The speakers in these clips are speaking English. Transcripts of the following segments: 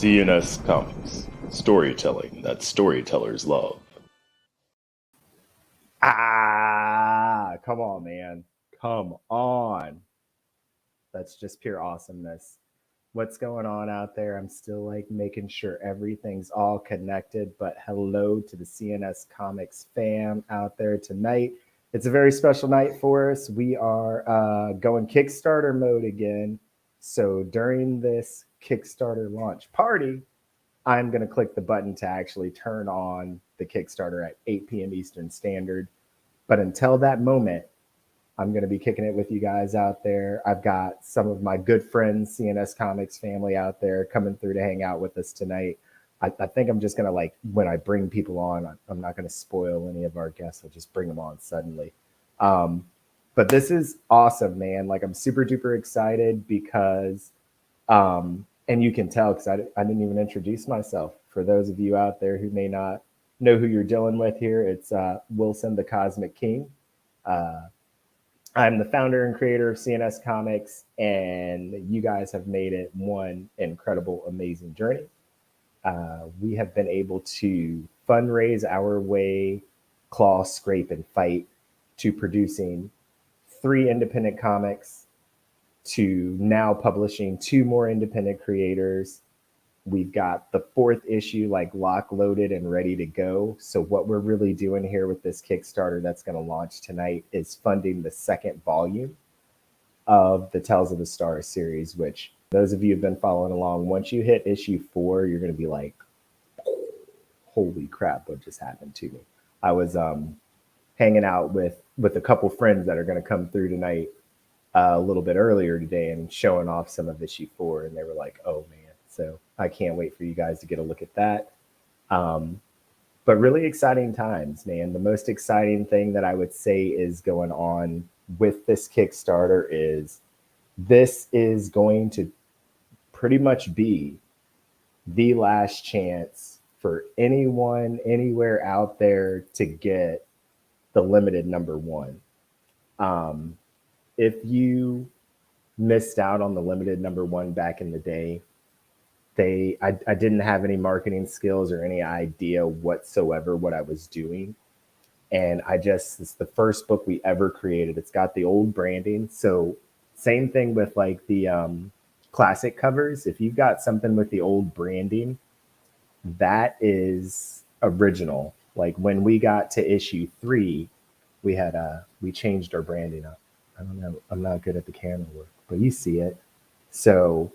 CnS Comics. Storytelling that storytellers love. Come on, man. Come on. That's just pure awesomeness. What's going on out there? I'm still like making sure everything's all connected, but hello to the CnS Comics fam out there tonight. It's a very special night for us. We are going Kickstarter mode again. So during this Kickstarter launch party, I'm going to click the button to actually turn on the Kickstarter at 8 p.m. Eastern Standard. But until that moment, I'm going to be kicking it with you guys out there. I've got some of my good friends, CnS Comics family out there coming through to hang out with us tonight. I think I'm just going to, like, when I bring people on, I'm not going to spoil any of our guests. I'll just bring them on suddenly. But this is awesome, man. Like, I'm super duper excited because, and you can tell because I didn't even introduce myself. For those of you out there who may not know who you're dealing with here, it's Wilson the Cosmic King. I'm the founder and creator of CnS Comics, and you guys have made it one incredible, amazing journey. We have been able to fundraise our way, claw, scrape, and fight to producing 3 independent comics, to now publishing 2 more independent creators. We've got the 4th issue like lock loaded and ready to go. So what we're really doing here with this Kickstarter that's going to launch tonight is funding the 2nd volume of the Tales of the Stars series, which those of you who've been following along, once you hit issue 4, you're going to be like, holy crap, what just happened to me? I was hanging out with a couple friends that are going to come through tonight a little bit earlier today and showing off some of issue 4. And they were like, oh man. So I can't wait for you guys to get a look at that. But really exciting times, man. The most exciting thing that I would say is going on with this Kickstarter is this is going to pretty much be the last chance for anyone, anywhere out there to get the limited number 1. If you missed out on the limited number 1 back in the day, I didn't have any marketing skills or any idea whatsoever what I was doing. And it's the first book we ever created. It's got the old branding. So same thing with like the classic covers. If you've got something with the old branding, that is original. Like when we got to issue 3, we changed our branding up. I don't know. I'm not good at the camera work, but you see it. So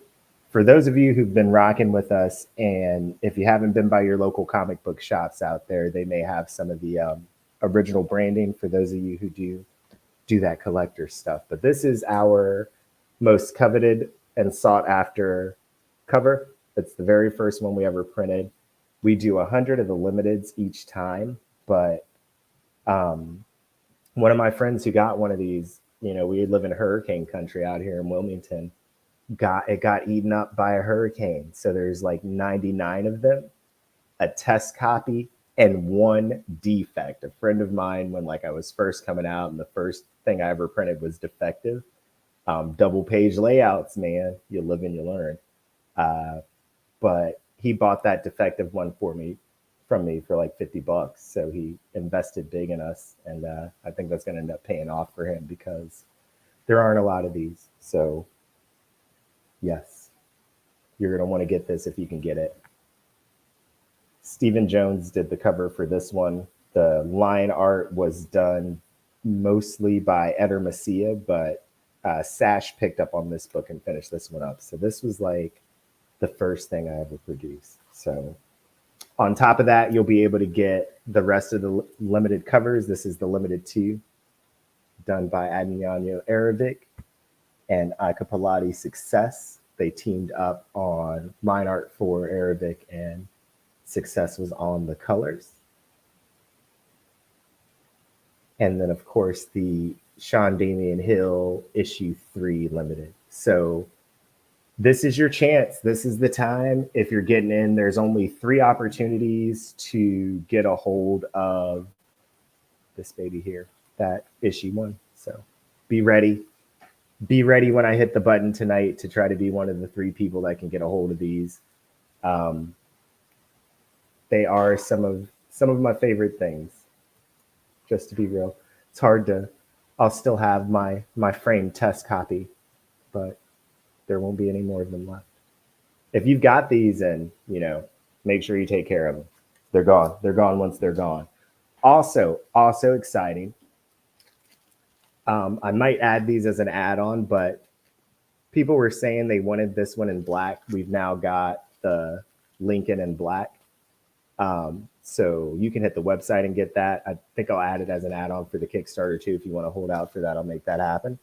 for those of you who've been rocking with us, and if you haven't been by your local comic book shops out there, they may have some of the original branding for those of you who do that collector stuff. But this is our most coveted and sought after cover. It's the very first one we ever printed. We do 100 of the limiteds each time, but one of my friends who got one of these, we live in hurricane country out here in Wilmington, got eaten up by a hurricane. So there's like 99 of them, a test copy, and 1 defect. A friend of mine, when like I was first coming out and the first thing I ever printed was defective. Double page layouts, man. You live and you learn. But he bought that defective one from me for like $50. So he invested big in us. And I think that's going to end up paying off for him because there aren't a lot of these. So yes, you're going to want to get this if you can get it. Stephen Jones did the cover for this one. The line art was done mostly by Eder Messia, but Sash picked up on this book and finished this one up. So this was like the first thing I ever produced. So on top of that, you'll be able to get the rest of the limited covers. This is the limited 2, done by Admiano Arabic and Acapulati Success. They teamed up on line art for Arabic, and Success was on the colors. And then, of course, the Sean Damian Hill issue 3 limited. So this is your chance. This is the time. If you're getting in, there's only 3 opportunities to get a hold of this baby here, that issue 1. So be ready. Be ready when I hit the button tonight to try to be one of the 3 people that can get a hold of these. Um, they are some of my favorite things. Just to be real, it's hard to. I'll still have my framed test copy, but there won't be any more of them left. If you've got these, and make sure you take care of them. They're gone. They're gone once they're gone. Also exciting. I might add these as an add-on, but people were saying they wanted this one in black. We've now got the Lincoln in black. So you can hit the website and get that. I think I'll add it as an add-on for the Kickstarter too. If you want to hold out for that, I'll make that happen.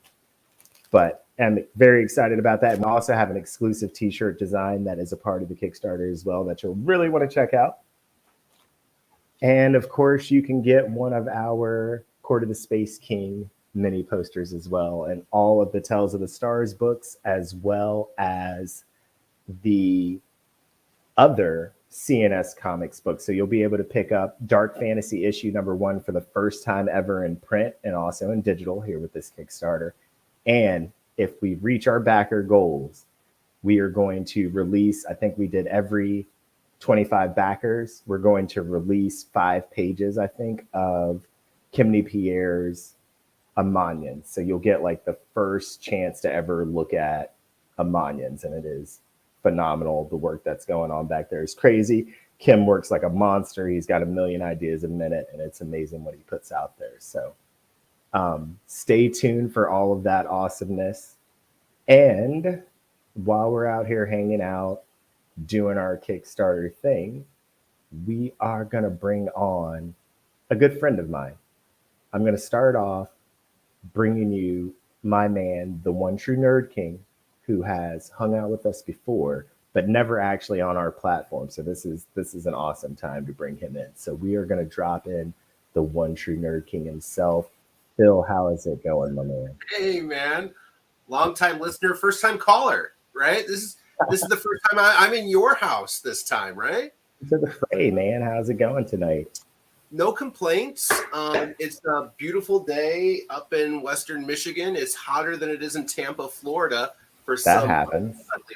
But I'm very excited about that. And I also have an exclusive t-shirt design that is a part of the Kickstarter as well that you'll really want to check out. And of course, you can get one of our Court of the Space King mini posters as well, and all of the Tales of the Stars books, as well as the other CnS Comics books. So you'll be able to pick up Dark Fantasy issue #1 for the first time ever in print and also in digital here with this Kickstarter. And if we reach our backer goals, we are going to release, I think we did every 25 backers, we're going to release 5 pages, I think, of Kimney Pierre's Amanians. So you'll get like the first chance to ever look at Amanians, and it is phenomenal. The work that's going on back there is crazy. Kim works like a monster. He's got a million ideas a minute, and it's amazing what he puts out there. So stay tuned for all of that awesomeness. And while we're out here hanging out, doing our Kickstarter thing, we are going to bring on a good friend of mine. I'm going to start off bringing you my man, the one true Nerd King, who has hung out with us before, but never actually on our platform. So this is an awesome time to bring him in. So we are going to drop in the one true Nerd King himself. Phil, how is it going, my man? Hey, man. Long-time listener, first-time caller, right? This is the first time I'm in your house this time, right? To the fray, man. How's it going tonight? No complaints. It's a beautiful day up in Western Michigan. It's hotter than it is in Tampa, Florida, for some ugly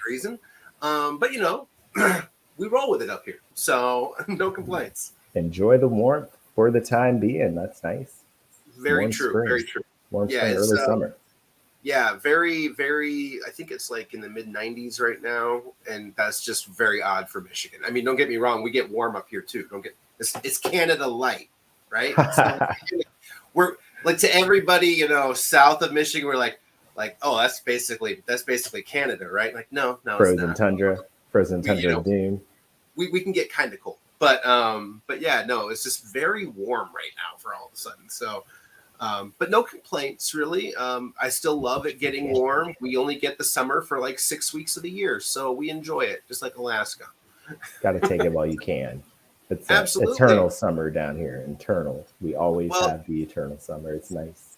reason. But we roll with it up here, so no complaints. Enjoy the warmth for the time being. That's nice. Very true. Very true. Warm spring, early summer. Yeah, very, very. I think it's like in the mid 90s right now, and that's just very odd for Michigan. I mean, don't get me wrong, we get warm up here too. It's Canada light, right? So we're like, to everybody, south of Michigan, we're like, oh, that's basically Canada, right? Like, no, frozen tundra Doom. We can get kind of cold, but yeah, no, it's just very warm right now for all of a sudden. So. But no complaints, really. I still love it getting warm. We only get the summer for like 6 weeks of the year, so we enjoy it, just like Alaska. Got to take it while you can. It's absolutely eternal summer down here. Eternal. We always have the eternal summer. It's nice.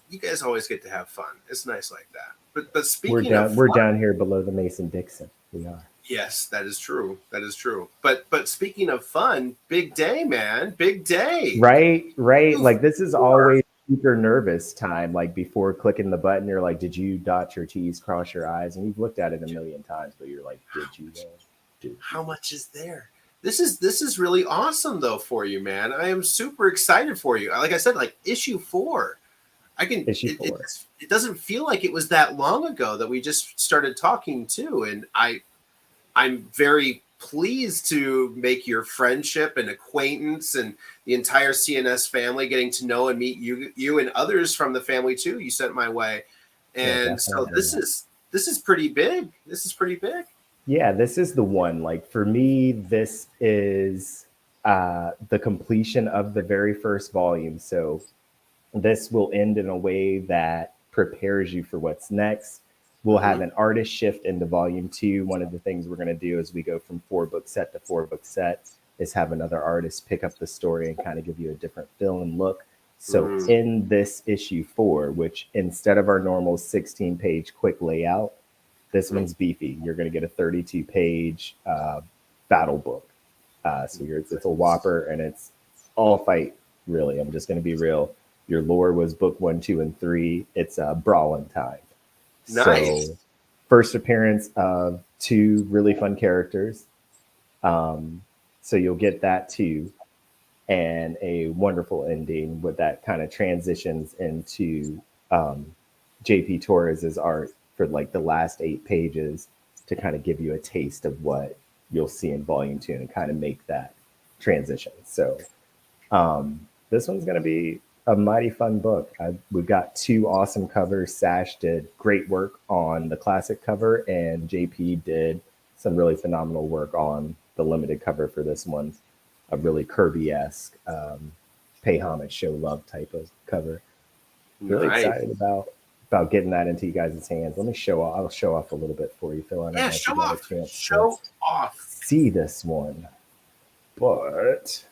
You guys always get to have fun. It's nice like that. But speaking of fun, we're down here below the Mason-Dixon. We are. Yes, that is true. That is true. But speaking of fun, big day, man. Big day. Right. Like, this is always super nervous time, like before clicking the button. You're like, did you dot your T's, cross your I's? And you've looked at it a million times, but you're like, did you? How much is there? This is really awesome though for you, man. I am super excited for you. Like I said, like issue 4. It doesn't feel like it was that long ago that we just started talking too, and I'm very pleased to make your friendship and acquaintance and the entire CnS family, getting to know and meet you and others from the family too. You sent my way, and so this is pretty big. This is pretty big. Yeah, this is the one. Like, for me, this is the completion of the very first volume. So this will end in a way that prepares you for what's next. We'll have an artist shift into volume 2. One of the things we're going to do as we go from 4-book set to 4-book set is have another artist pick up the story and kind of give you a different feel and look. So in this issue 4, which instead of our normal 16-page quick layout, this one's beefy. You're going to get a 32-page battle book. It's a whopper, and it's all fight, really. I'm just going to be real. Your lore was book 1, 2, and 3. It's brawling time. Nice. So, first appearance of 2 really fun characters. So you'll get that too, and a wonderful ending with that kind of transitions into JP Torres's art for like the last 8 pages to kind of give you a taste of what you'll see in volume 2 and kind of make that transition. So this one's going to be a mighty fun book. We've got 2 awesome covers. Sash did great work on the classic cover, and JP did some really phenomenal work on the limited cover for this one. A really Kirby-esque, pay homage, show love type of cover. Really excited about getting that into you guys' hands. Let me show off. I'll show off a little bit for you, Phil. I don't know if you got a chance show off. See this one, but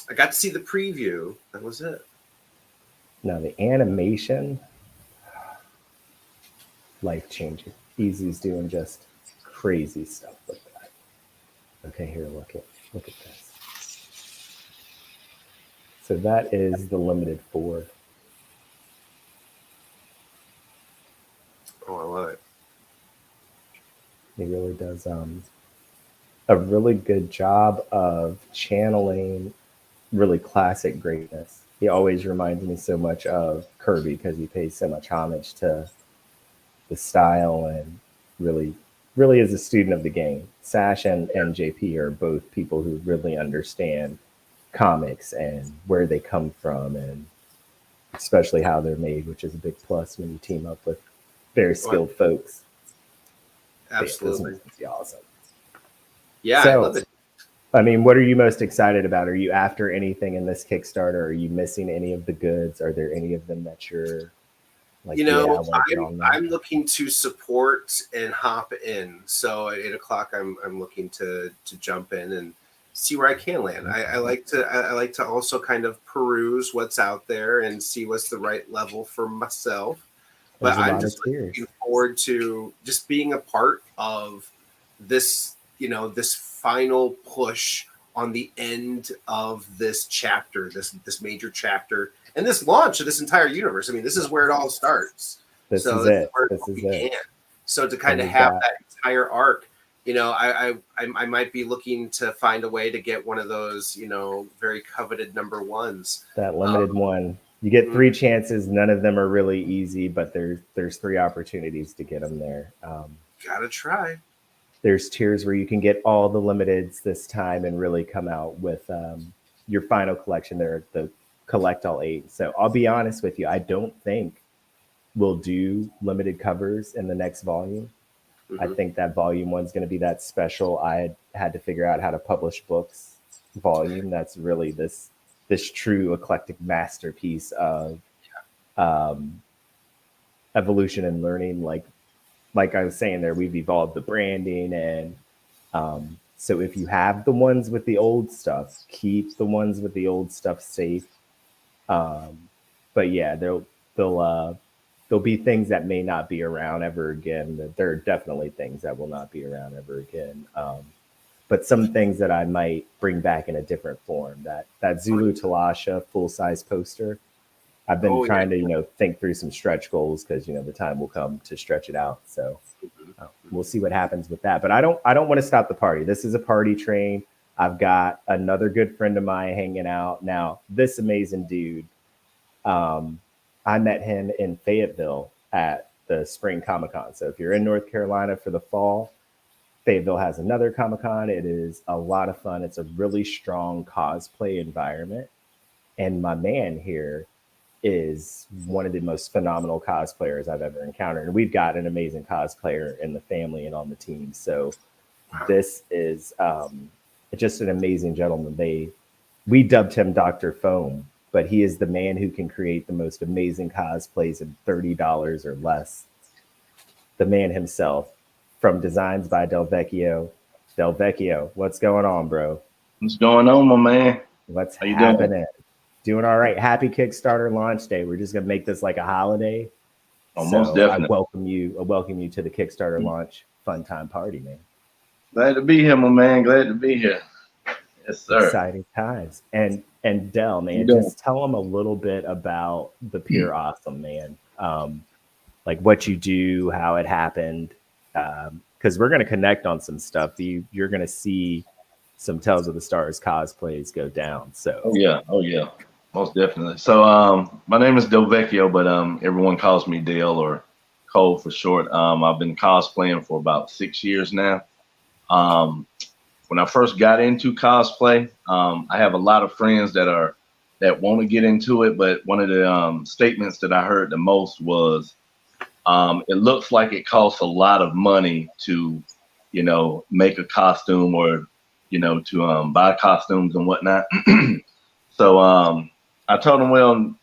I got to see the preview. That was it. Now the animation, life changing. Easy's doing just crazy stuff with that. Okay, here, look at this. So that is the limited 4. Oh, I love it. He really does a really good job of channeling really classic greatness. He always reminds me so much of Kirby because he pays so much homage to the style and really is a student of the game. Sash and JP are both people who really understand comics and where they come from, and especially how they're made, which is a big plus when you team up with very skilled folks. Absolutely. This is awesome. Yeah, so, I love it. I mean, what are you most excited about? Are you after anything in this Kickstarter? Are you missing any of the goods? Are there any of them that you're like, I'm looking to support and hop in. So at 8:00, I'm looking to jump in and see where I can land. I like to also kind of peruse what's out there and see what's the right level for myself. But I'm just looking forward to just being a part of this, this final push on the end of this chapter, this major chapter, and this launch of this entire universe. I mean, this is where it all starts. This is it. So to kind of have that entire arc, I might be looking to find a way to get one of those, very coveted number 1s. That limited one. You get 3 chances. None of them are really easy, but there's 3 opportunities to get them there. Gotta try. There's tiers where you can get all the limiteds this time and really come out with your final collection. There, the collect all 8. So I'll be honest with you. I don't think we'll do limited covers in the next volume. I think that volume 1's going to be that special. I had to figure out how to publish books volume. That's really this true eclectic masterpiece of evolution and learning. Like I was saying there, we've evolved the branding, and so if you have the ones with the old stuff, keep the ones with the old stuff safe. But yeah, there'll be things that may not be around ever again. There are definitely things that will not be around ever again. But some things that I might bring back in a different form. That Zulu Talasha full-size poster, I've been trying to think through some stretch goals because the time will come to stretch it out. So we'll see what happens with that. But I don't want to stop the party. This is a party train. I've got another good friend of mine hanging out now. This amazing dude. I met him in Fayetteville at the Spring Comic-Con. So if you're in North Carolina for the fall, Fayetteville has another Comic-Con. It is a lot of fun. It's a really strong cosplay environment. And my man here is one of the most phenomenal cosplayers I've ever encountered. And we've got an amazing cosplayer in the family and on the team. So this is just an amazing gentleman. We dubbed him Dr. Foam, but he is the man who can create the most amazing cosplays in $30 or less. The man himself, from Designs by Del Vecchio. Del Vecchio, what's going on, bro? What's going on, my man? What's happening? Doing all right. Happy Kickstarter launch day. We're just gonna make this like a holiday. Most definitely. I welcome you to the Kickstarter launch fun time party, man. Glad to be here, my man. Glad to be here. Yes, sir. Exciting times. And Del, man, just tell them a little bit about the Pure Awesome, man. Like what you do, how it happened. because we're going to connect on some stuff. You're going to see some Tales of the Stars cosplays go down. So oh yeah, most definitely. So my name is Del Vecchio, but everyone calls me Dale or Cole for short. I've been cosplaying for about 6 years now. When I first got into cosplay, I have a lot of friends that want to get into it, but one of the statements that I heard the most was, it looks like it costs a lot of money to, make a costume or, to buy costumes and whatnot. So I told them, well,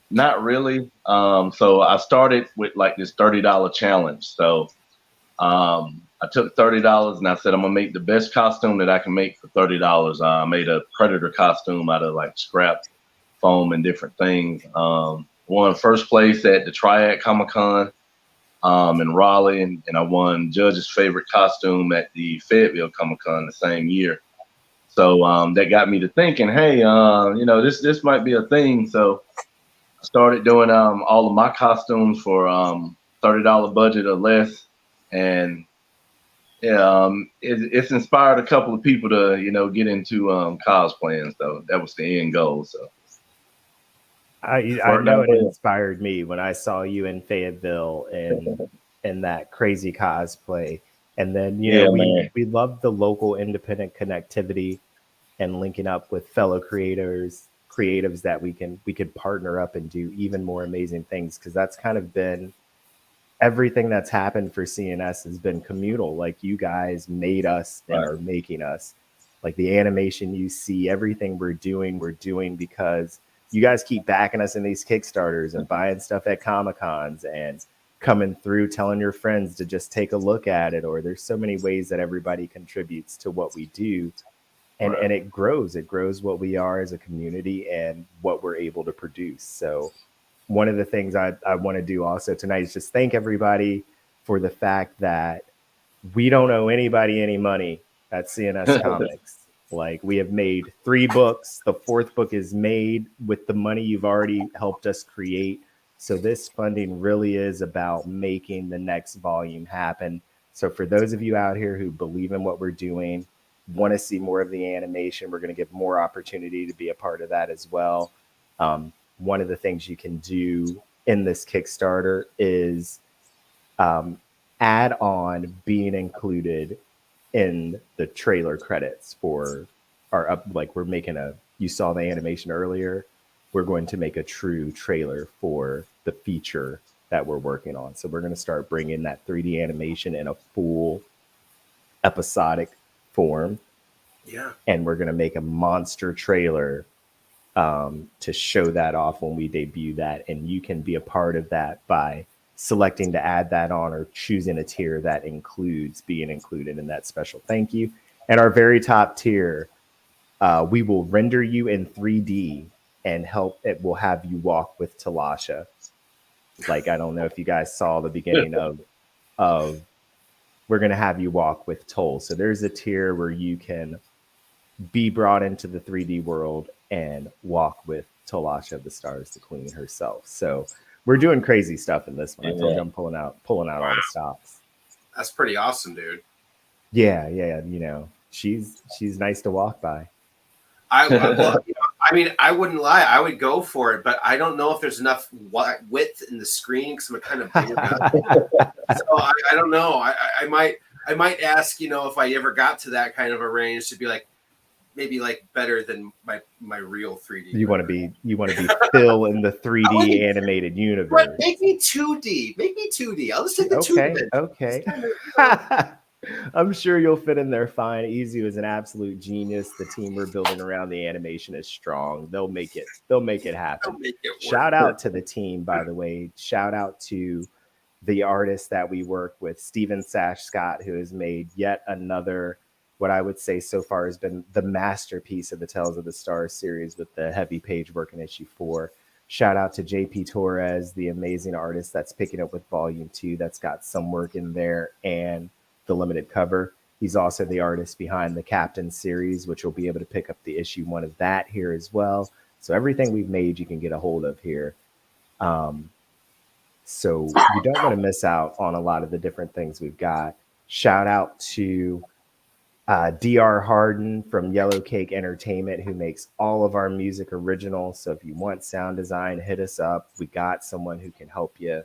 not really. So I started with like this $30 challenge. So I took $30 and I said, I'm gonna make the best costume that I can make for $30. I made a Predator costume out of like scrap foam and different things. Won first place at the Triad Comic-Con in Raleigh, and I won judge's favorite costume at the Fayetteville Comic-Con the same year. So that got me to thinking, hey, this might be a thing. So I started doing all of my costumes for $30 budget or less, and yeah, it's inspired a couple of people to get into cosplaying. So that was the end goal. So I know it inspired me when I saw you in Fayetteville in that crazy cosplay. And then, we love the local independent connectivity and linking up with fellow creatives that we could partner up and do even more amazing things. Cause that's kind of been everything that's happened for CNS has been communal. Like you guys made us and are making us. Like the animation you see, everything we're doing because you guys keep backing us in these Kickstarters and buying stuff at Comic-Cons and coming through telling your friends to just take a look at it. Or there's so many ways that everybody contributes to what we do. And it grows what we are as a community and what we're able to produce. So one of the things I want to do also tonight is just thank everybody for the fact that we don't owe anybody any money at CNS Comics. Like we have made 3 books. The 4th book is made with the money you've already helped us create. So this funding really is about making the next volume happen. So for those of you out here who believe in what we're doing, want to see more of the animation, we're going to give more opportunity to be a part of that as well. One of the things you can do in this Kickstarter is add on being included in the trailer credits for our up. Like we're making you saw the animation earlier. We're going to make a true trailer for the feature that we're working on. So we're going to start bringing that 3D animation in a full episodic form. Yeah. And we're going to make a monster trailer to show that off when we debut that. And you can be a part of that by selecting to add that on or choosing a tier that includes being included in that special thank you. And our very top tier, we will render you in 3D and it will have you walk with Talasha. Like, I don't know if you guys saw the beginning of we're going to have you walk with Toll. So there's a tier where you can be brought into the 3D world and walk with Talasha of the Stars, the queen herself. So we're doing crazy stuff in this one. I told you I'm pulling out all the stops. That's pretty awesome, dude. Yeah. She's nice to walk by. I mean, I wouldn't lie. I would go for it, but I don't know if there's enough width in the screen because I'm a kind of bigger guy. So I don't know. I might ask, if I ever got to that kind of a range to be like, maybe like better than my real 3D. You want to be Phil in the 3D animated universe. But make me 2D. I'll just take the 2D. Okay. I'm sure you'll fit in there fine. Easy is an absolute genius. The team we're building around the animation is strong. They'll make it happen. Shout out to the team, by the way. Shout out to the artist that we work with, Steven Sash Scott, who has made yet another, what I would say so far has been the masterpiece of the Tales of the Stars series with the heavy page work in issue 4. Shout out to JP Torres, the amazing artist that's picking up with volume 2. That's got some work in there and the limited cover. He's also the artist behind the Captain series, which you'll be able to pick up the issue 1 of that here as well. So everything we've made, you can get a hold of here. So you don't want to miss out on a lot of the different things we've got. Shout out to DR Harden from Yellow Cake Entertainment, who makes all of our music original. So if you want sound design, hit us up. We got someone who can help you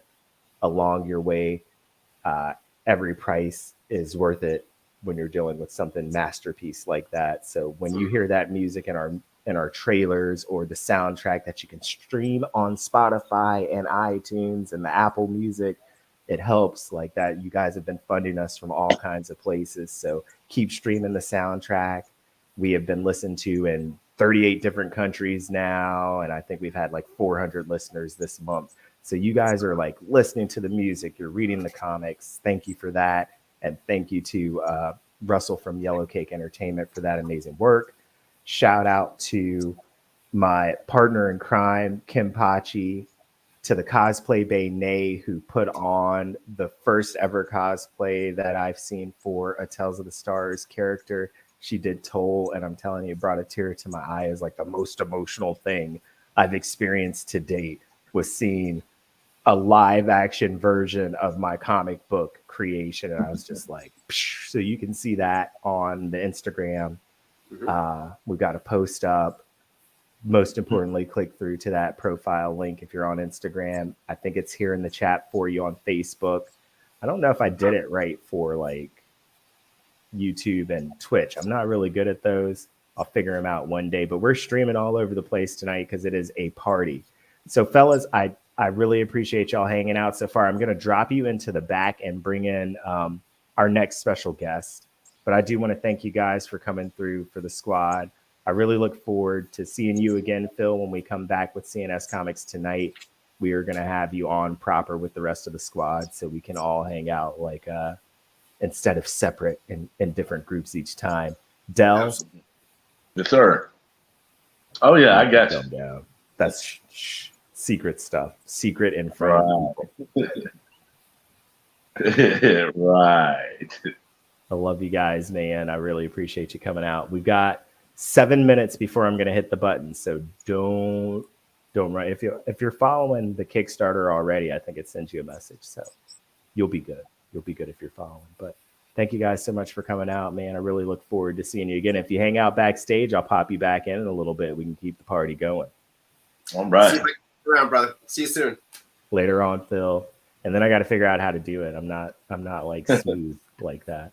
along your way. Every price is worth it when you're dealing with something masterpiece like that. So when you hear that music in our trailers, or the soundtrack that you can stream on Spotify and iTunes and the Apple Music, it helps. Like that, you guys have been funding us from all kinds of places, so keep streaming the soundtrack. We have been listened to in 38 different countries now, and I think we've had like 400 listeners this month. So you guys are like listening to the music, you're reading the comics. Thank you for that. And thank you to Russell from Yellow Cake Entertainment for that amazing work. Shout out to my partner in crime, Kim Pachi, to the Cosplay Bay Nay, who put on the first ever cosplay that I've seen for a Tales of the Stars character. She did Toll, and I'm telling you, it brought a tear to my eye. As like the most emotional thing I've experienced to date was seeing a live action version of my comic book creation. And I was just like, psh. So you can see that on the Instagram. We've got a post up. Most importantly, click through to that profile link if you're on Instagram. I think it's here in the chat for you on Facebook. I don't know if I did it right for like YouTube and Twitch. I'm not really good at those. I'll figure them out one day, but we're streaming all over the place tonight because it is a party. So fellas, I really appreciate y'all hanging out so far. I'm going to drop you into the back and bring in our next special guest. But I do want to thank you guys for coming through for the squad. I really look forward to seeing you again, Phil, when we come back with CNS Comics tonight. We are going to have you on proper with the rest of the squad so we can all hang out like instead of separate in different groups each time. Del? Absolutely. Yes, sir. Oh, yeah, I got you. Down. That's secret stuff. Secret in front of people. Right. I love you guys, man. I really appreciate you coming out. We've got 7 minutes before I'm going to hit the button, so don't run. If you're following the Kickstarter already, I think it sends you a message, so you'll be good. You'll be good if you're following. But thank you guys so much for coming out, man. I really look forward to seeing you again. If you hang out backstage, I'll pop you back in a little bit. We can keep the party going. All right. See you around, brother. See you soon. Later on, Phil. And then I got to figure out how to do it. I'm not like smooth like that.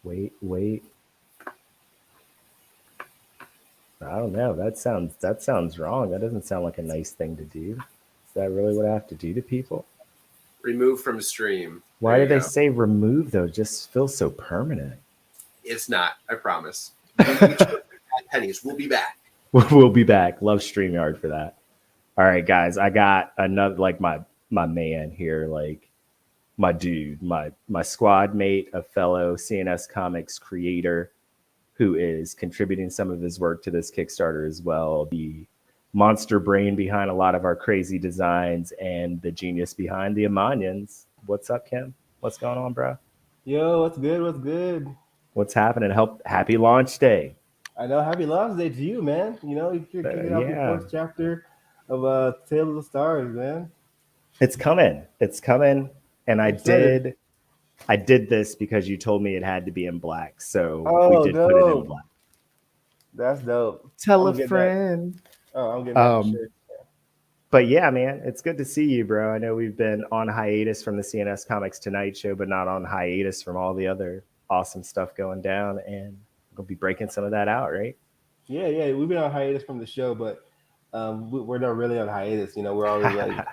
Wait. I don't know. That sounds wrong. That doesn't sound like a nice thing to do. Is that really what I have to do to people? Remove from stream. Why do they say remove though? It just feels so permanent. It's not. I promise. Pennies. We'll be back. We'll be back. Love StreamYard for that. All right, guys. I got another like my man here, like my dude, my squad mate, a fellow CNS Comics creator, who is contributing some of his work to this Kickstarter as well. The monster brain behind a lot of our crazy designs and the genius behind the Amanians. What's up, Kim? What's going on, bro? Yo, what's good? What's good? What's happening? Happy launch day. I know. Happy launch day to you, man. You know, you're kicking off the first chapter of Tale of the Stars, man. It's coming. And I did this because you told me it had to be in black. So we did put it in black. That's dope. Tell a friend. I'm getting that shit. But yeah, man, it's good to see you, bro. I know we've been on hiatus from the CNS Comics Tonight show, but not on hiatus from all the other awesome stuff going down. And we'll be breaking some of that out, right? Yeah. We've been on hiatus from the show, but we're not really on hiatus. You know, we're always like,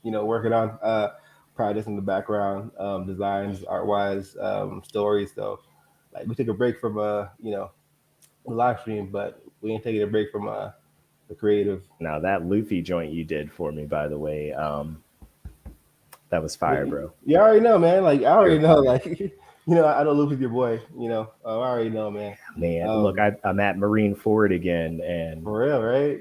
working on projects in the background, designs, art-wise, stories. So, like, we took a break from the live stream, but we ain't taking a break from the creative. Now that Luffy joint you did for me, by the way, that was fire, bro. You already know, man. Like, I already know, like, I know Luffy's your boy. I already know, man. Man, look, I'm at Marine Ford again, and for real, right?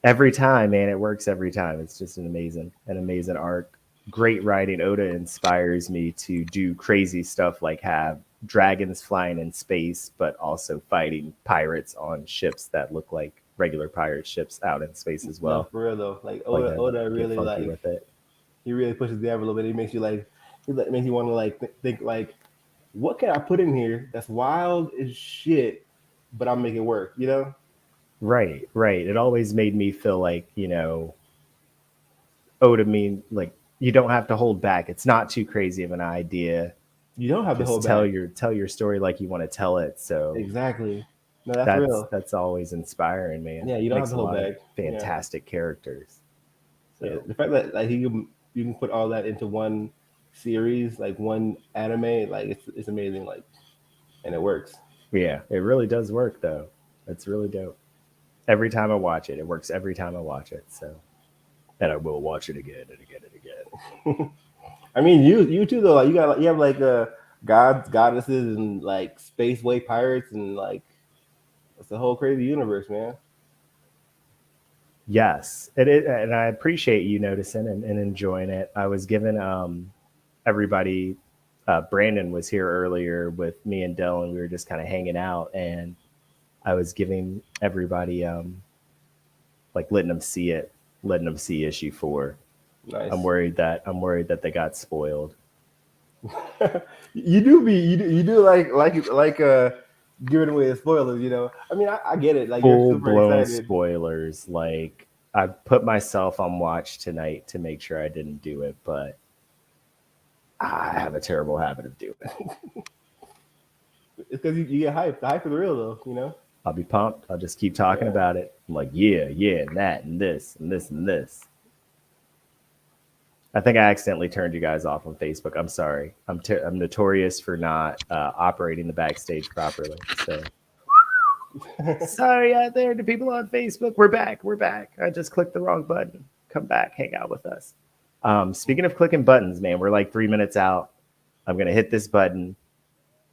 Every time, man, it works every time. It's just an amazing arc. Great writing. Oda inspires me to do crazy stuff like have dragons flying in space, but also fighting pirates on ships that look like regular pirate ships out in space as well. No, for real though, like Oda really like with it. He really pushes the envelope, and he makes you like, makes you want to like think like, what can I put in here that's wild as shit, but I'll make it work, you know? Right, right. It always made me feel like, to me, like you don't have to hold back. It's not too crazy of an idea. You don't have to Just hold back. tell your story like you want to tell it. So Exactly. No, that's real. that's always inspiring, man. Yeah, you don't have Makes to a hold lot of back. Yeah. fantastic characters. So Yeah, the fact that like you can put all that into one series, like one anime, like it's amazing. Like, and it works. yeah, it really does work though. It's really dope. Every time I watch it, it works every time I watch it. So, and I will watch it again and again and again. I mean, you too though. Like you have like gods, goddesses, and like spaceway pirates, and like it's a whole crazy universe, man. Yes, it is, and I appreciate you noticing and enjoying it. I was given everybody. Brandon was here earlier with me and Dell, and we were just kind of hanging out, and I was giving everybody like letting them see issue 4. Nice. I'm worried that they got spoiled. You do like giving away the spoilers, you know. I mean, I get it. Like you're Full super blown excited. spoilers. Like I put myself on watch tonight to make sure I didn't do it, but I have a terrible habit of doing it. It's because you get hyped. The hype is real, though. You know. I'll be pumped. I'll just keep talking about it. I'm like, yeah, and that, and this, and this, and this. I think I accidentally turned you guys off on Facebook. I'm sorry. I'm notorious for not operating the backstage properly. So sorry out there to people on Facebook. We're back. We're back. I just clicked the wrong button. Come back. Hang out with us. Speaking of clicking buttons, man, we're like 3 minutes out. I'm going to hit this button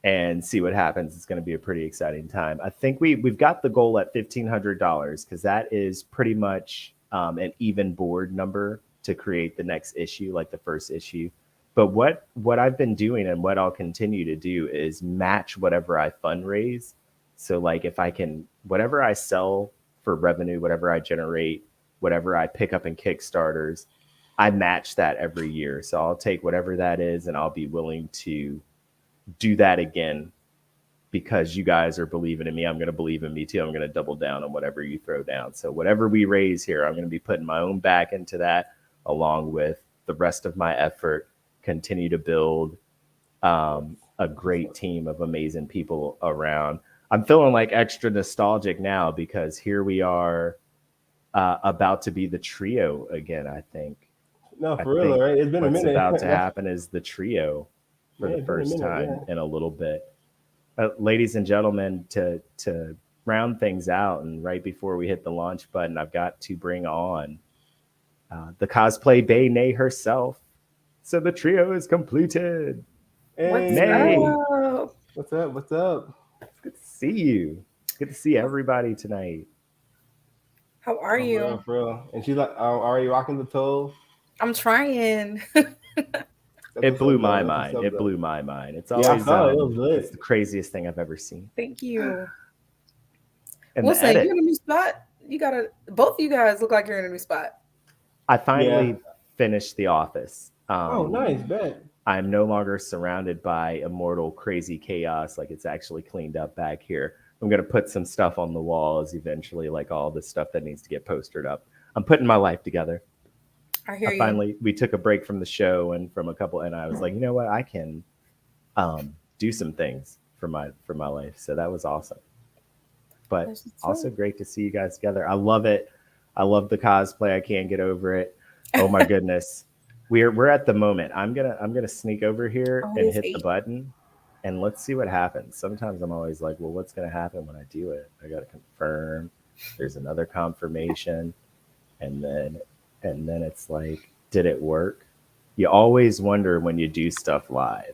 and see what happens. It's going to be a pretty exciting time. I think we've got the goal at $1,500 because that is pretty much an even board number to create the next issue, like the first issue. But what I've been doing and what I'll continue to do is match whatever I fundraise. So like if I can, whatever I sell for revenue, whatever I generate, whatever I pick up in Kickstarters, I match that every year. So I'll take whatever that is and I'll be willing to do that again because you guys are believing in me. I'm going to believe in me too. I'm going to double down on whatever you throw down. So whatever we raise here, I'm going to be putting my own back into that along with the rest of my effort, continue to build a great team of amazing people around. I'm feeling like extra nostalgic now because here we are about to be the trio again, I think. No, for real, right? It's been a minute. What's about to happen is the trio for the first time in a little bit. Ladies and gentlemen, to round things out and right before we hit the launch button, I've got to bring on the cosplay Bay Nay herself. So the trio is completed. Hey, Nay. What's up? What's up? It's good to see you. It's good to see everybody tonight. How are you? For real. And she's like, are you rocking the toe? I'm trying. It blew my mind. It blew my mind. It's always it's the craziest thing I've ever seen. Thank you. And listen, you're in a new spot. Both of you guys look like you're in a new spot. I finally finished The Office. Oh, nice, bet. I'm no longer surrounded by immortal crazy chaos. Like it's actually cleaned up back here. I'm going to put some stuff on the walls eventually, like all the stuff that needs to get postered up. I'm putting my life together. I hear you. Finally, we took a break from the show and from a couple, and I was like, you know what, I can do some things for my life. So that was awesome. But also great to see you guys together. I love it. I love the cosplay. I can't get over it. Oh my goodness. We're at the moment. I'm gonna sneak over here and hit the button, and let's see what happens. Sometimes I'm always like, well, what's gonna happen when I do it? I gotta confirm. There's another confirmation, and then it's like, did it work? You always wonder when you do stuff live,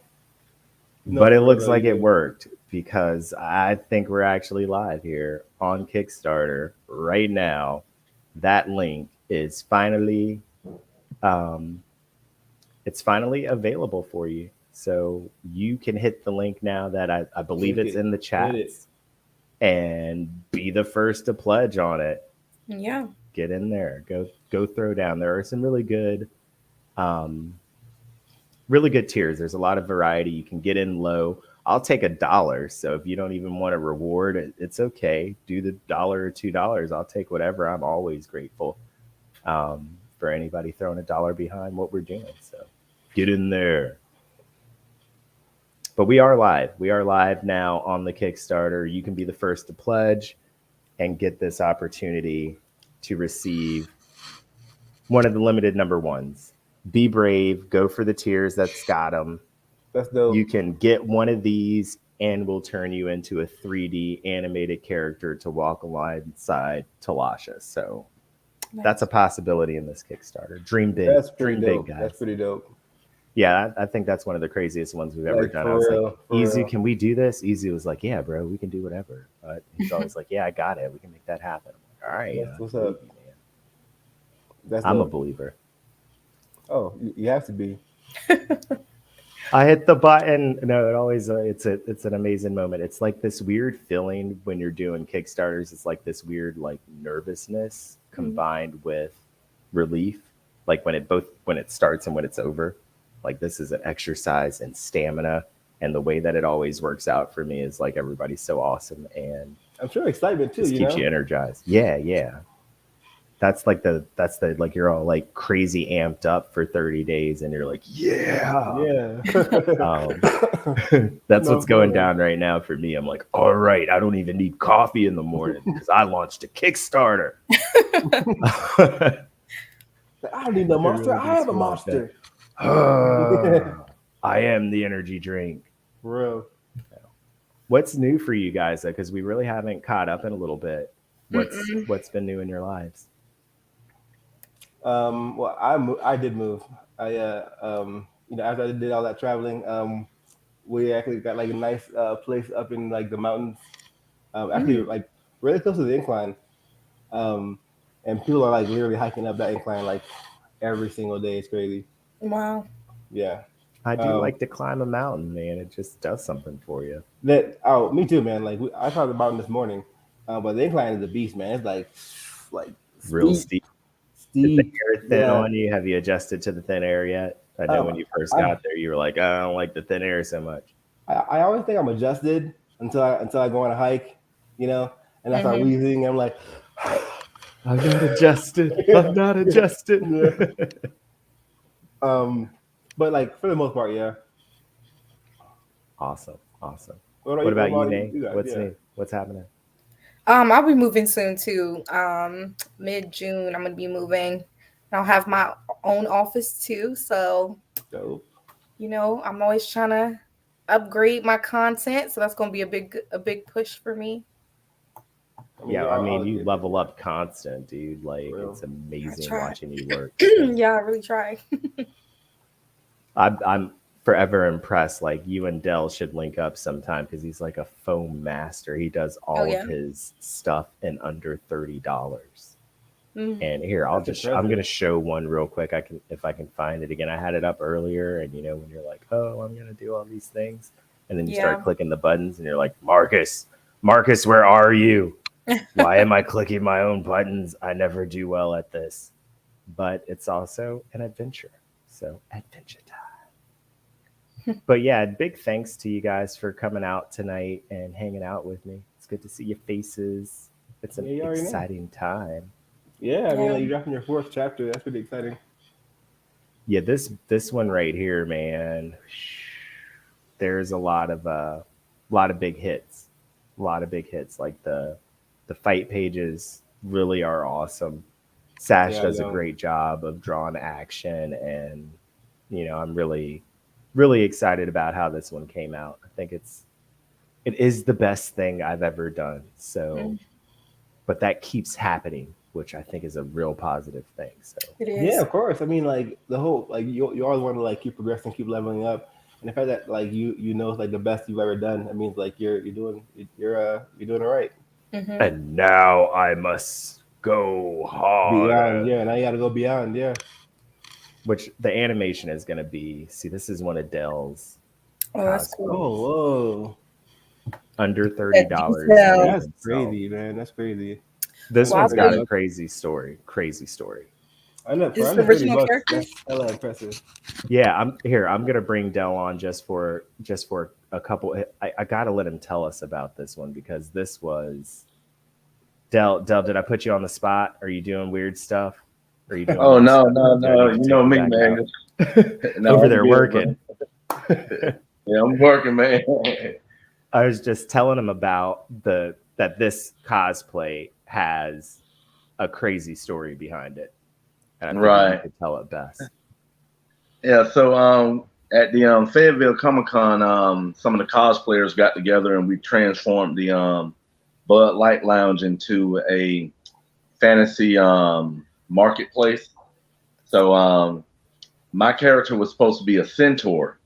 but it looks like it worked because I think we're actually live here on Kickstarter right now. That link is finally. It's finally available for you. So you can hit the link now that I believe it's in the chat and be the first to pledge on it. Yeah. Get in there. Go throw down. There are some really good Really good tiers. There's a lot of variety. You can get in low. I'll take $1. So if you don't even want a reward, it's okay. Do the $1 or $2. I'll take whatever. I'm always grateful for anybody throwing $1 behind what we're doing. So get in there. But we are live. We are live now on the Kickstarter. You can be the first to pledge and get this opportunity to receive one of the limited number ones. Be brave. Go for the tiers that's got them. That's dope. You can get one of these and we'll turn you into a 3D animated character to walk alongside Talasha. So that's a possibility in this Kickstarter. Dream big. That's Dream dope. big, guys. That's pretty dope. Yeah, I think that's one of the craziest ones we've ever done. I was like, Easy, can we do this? Easy was like, yeah, bro, we can do whatever. But he's always like, yeah, I got it. We can make that happen. I'm like, all right. What's up? I'm a believer. Oh, you have to be. I hit the button. No, it always it's an amazing moment. It's like this weird feeling when you're doing Kickstarters. It's like this weird like nervousness combined with relief. Like when it starts and when it's over. Like this is an exercise in stamina, and the way that it always works out for me is like everybody's so awesome, and I'm sure excitement too. Just keeps you energized. Yeah. That's like like you're all like crazy amped up for 30 days, and you're like, yeah. That's what's going down right now for me. I'm like, all right, I don't even need coffee in the morning because I launched a Kickstarter. I don't need no monster. I have a monster. I am the energy drink. For real. What's new for you guys? Because we really haven't caught up in a little bit. What's been new in your lives? Well, I did move. After I did all that traveling, we actually got like a nice place up in like the mountains. Actually, like really close to the incline. And people are like literally hiking up that incline like every single day. It's crazy. Wow. Yeah. I do like to climb a mountain, man. It just does something for you. Me too, man. Like I climbed the mountain this morning, but the incline is a beast, man. It's like real steep. Is the air thin on you? Have you adjusted to the thin air yet? I know when you first got there, you were like, I don't like the thin air so much. I always think I'm adjusted until I go on a hike, and I start wheezing. I'm like, I'm not adjusted. I'm not adjusted. But like for the most part, yeah. Awesome. What about you, Nate? What's new? What's happening? I'll be moving soon too. Mid-June, I'm gonna be moving. I'll have my own office too. So, dope. I'm always trying to upgrade my content. So that's gonna be a big push for me. I mean, you level up constant, dude. Like it's amazing watching you work. Yeah, I really try. I'm forever impressed. Like you and Dell should link up sometime because he's like a foam master. He does all of his stuff in under $30. And here, I'm gonna show one real quick. If I can find it again. I had it up earlier, and when you're like, oh, I'm gonna do all these things, and then you start clicking the buttons, and you're like, Marcus, where are you? Why am I clicking my own buttons? I never do well at this. But it's also an adventure. So adventure time. But yeah, big thanks to you guys for coming out tonight and hanging out with me. It's good to see your faces. It's an exciting time. Yeah, I mean, like, you're dropping your 4th chapter. That's pretty exciting. Yeah, this one right here, man. There's a lot of big hits. Like the fight pages really are awesome. Sash does a great job of drawing action, and I'm really, really excited about how this one came out. I think it is the best thing I've ever done. So, but that keeps happening, which I think is a real positive thing. So it is. Yeah, of course. I mean, like the whole you are the one to like keep progressing, keep leveling up, and the fact that like you it's like the best you've ever done. It means like you're doing it right. And now I must go hard. Beyond, yeah. Now you got to go beyond, yeah. Which the animation is going to be. See, this is one of Dell's. Oh, that's cool. Oh, whoa. Under $30. That's crazy, man. That's crazy. This one's got a crazy story. I know Is for the under original $30, character? that's hella impressive. Yeah, I'm gonna bring Dell on just for a couple. I gotta let him tell us about this one because this was Dell. Did I put you on the spot? Are you doing weird stuff? Are you doing Oh weird no, stuff? no, Do I no. need to You take know you me, back man. out? No, Over I'm there good, working. Yeah, I'm working, man. I was just telling him about that this cosplay has a crazy story behind it, and I figured you Right. could tell it best. Yeah. So at the Fayetteville Comic Con, some of the cosplayers got together and we transformed the Bud Light Lounge into a fantasy marketplace. So my character was supposed to be a centaur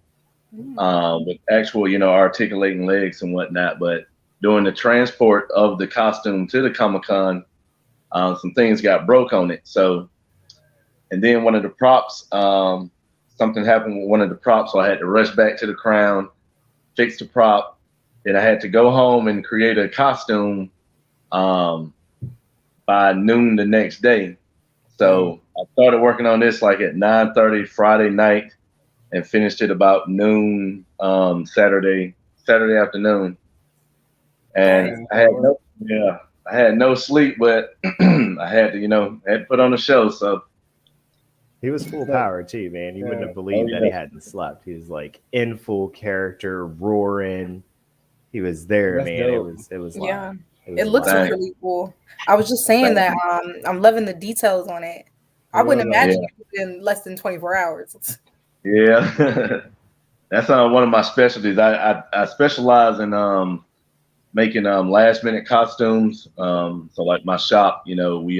with actual, articulating legs and whatnot. But during the transport of the costume to the Comic Con, some things got broke on it. So, and then one of the props, something happened with one of the props, so I had to rush back to the crown, fix the prop. Then I had to go home and create a costume by noon the next day. So I started working on this like at 9:30 Friday night and finished it about noon Saturday afternoon. And I had no sleep, but I had to put on a show. So He was full power too, man. You wouldn't have believed that he hadn't slept. He was like in full character, roaring. He was there, That's man. dope. It was Yeah. live. It looks live. really cool. I was just saying that I'm loving the details on it. I wouldn't imagine it in less than 24 hours. Yeah. That's one of my specialties. I specialize in making last minute costumes. So like my shop, we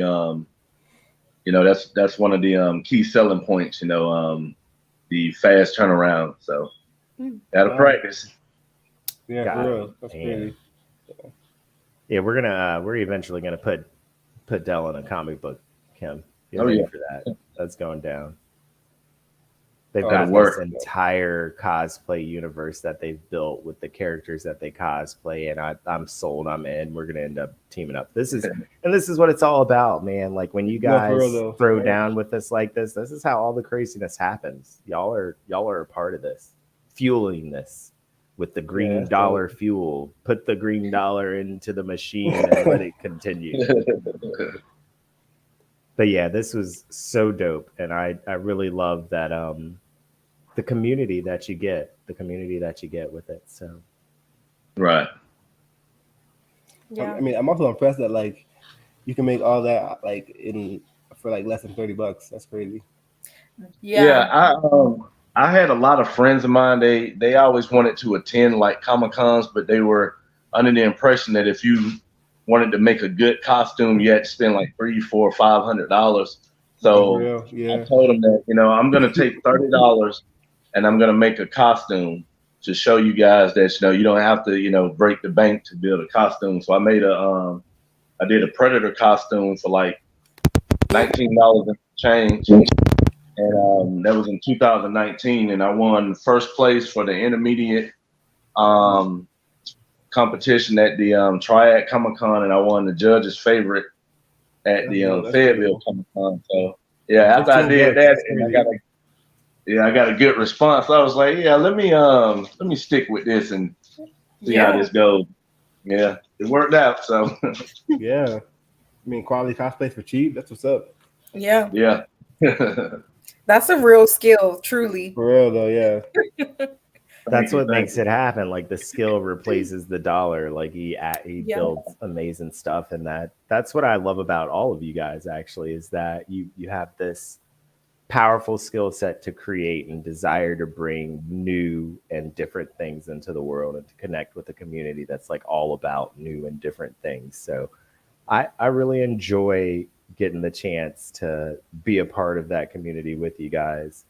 that's one of the key selling points, the fast turnaround. So gotta practice. Yeah, for real. That's crazy. Yeah, we're eventually gonna put Dell in a comic book, Kim. Get ready for that. That's going down. They've got this entire cosplay universe that they've built with the characters that they cosplay, and I'm sold. I'm in. We're gonna end up teaming up. This is what it's all about, man. Like when you guys throw down with us like this is how all the craziness happens. Y'all are a part of this, fueling this with the green dollar fuel. Put the green dollar into the machine and let it continue. But yeah, this was so dope, and I really love that the community that you get with it. So right. Yeah. I mean, I'm also impressed that like you can make all that like for like less than $30. That's crazy. Yeah. I had a lot of friends of mine. They always wanted to attend like Comic Cons, but they were under the impression that if you wanted to make a good costume, you had to spend like $300, $400, $500. So I told them that I'm gonna take $30 and I'm gonna make a costume to show you guys that you don't have to break the bank to build a costume. So I made I did a Predator costume for like $19 and change, and that was in 2019, and I won first place for the intermediate competition at the Triad Comic Con, and I won the judge's favorite at the Fayetteville Comic Con. So yeah, after I did that, and I got a good response. I was like, yeah, let me stick with this and see how this goes. Yeah, it worked out. So yeah, I mean, quality cosplays for cheap. That's what's up. Yeah. Yeah. That's a real skill, truly. For real though, yeah. That's what makes it happen. Like the skill replaces the dollar. Like he builds amazing stuff, and that's what I love about all of you guys. Actually, is that you have this powerful skill set to create and desire to bring new and different things into the world and to connect with a community that's like all about new and different things. So I really enjoy getting the chance to be a part of that community with you guys.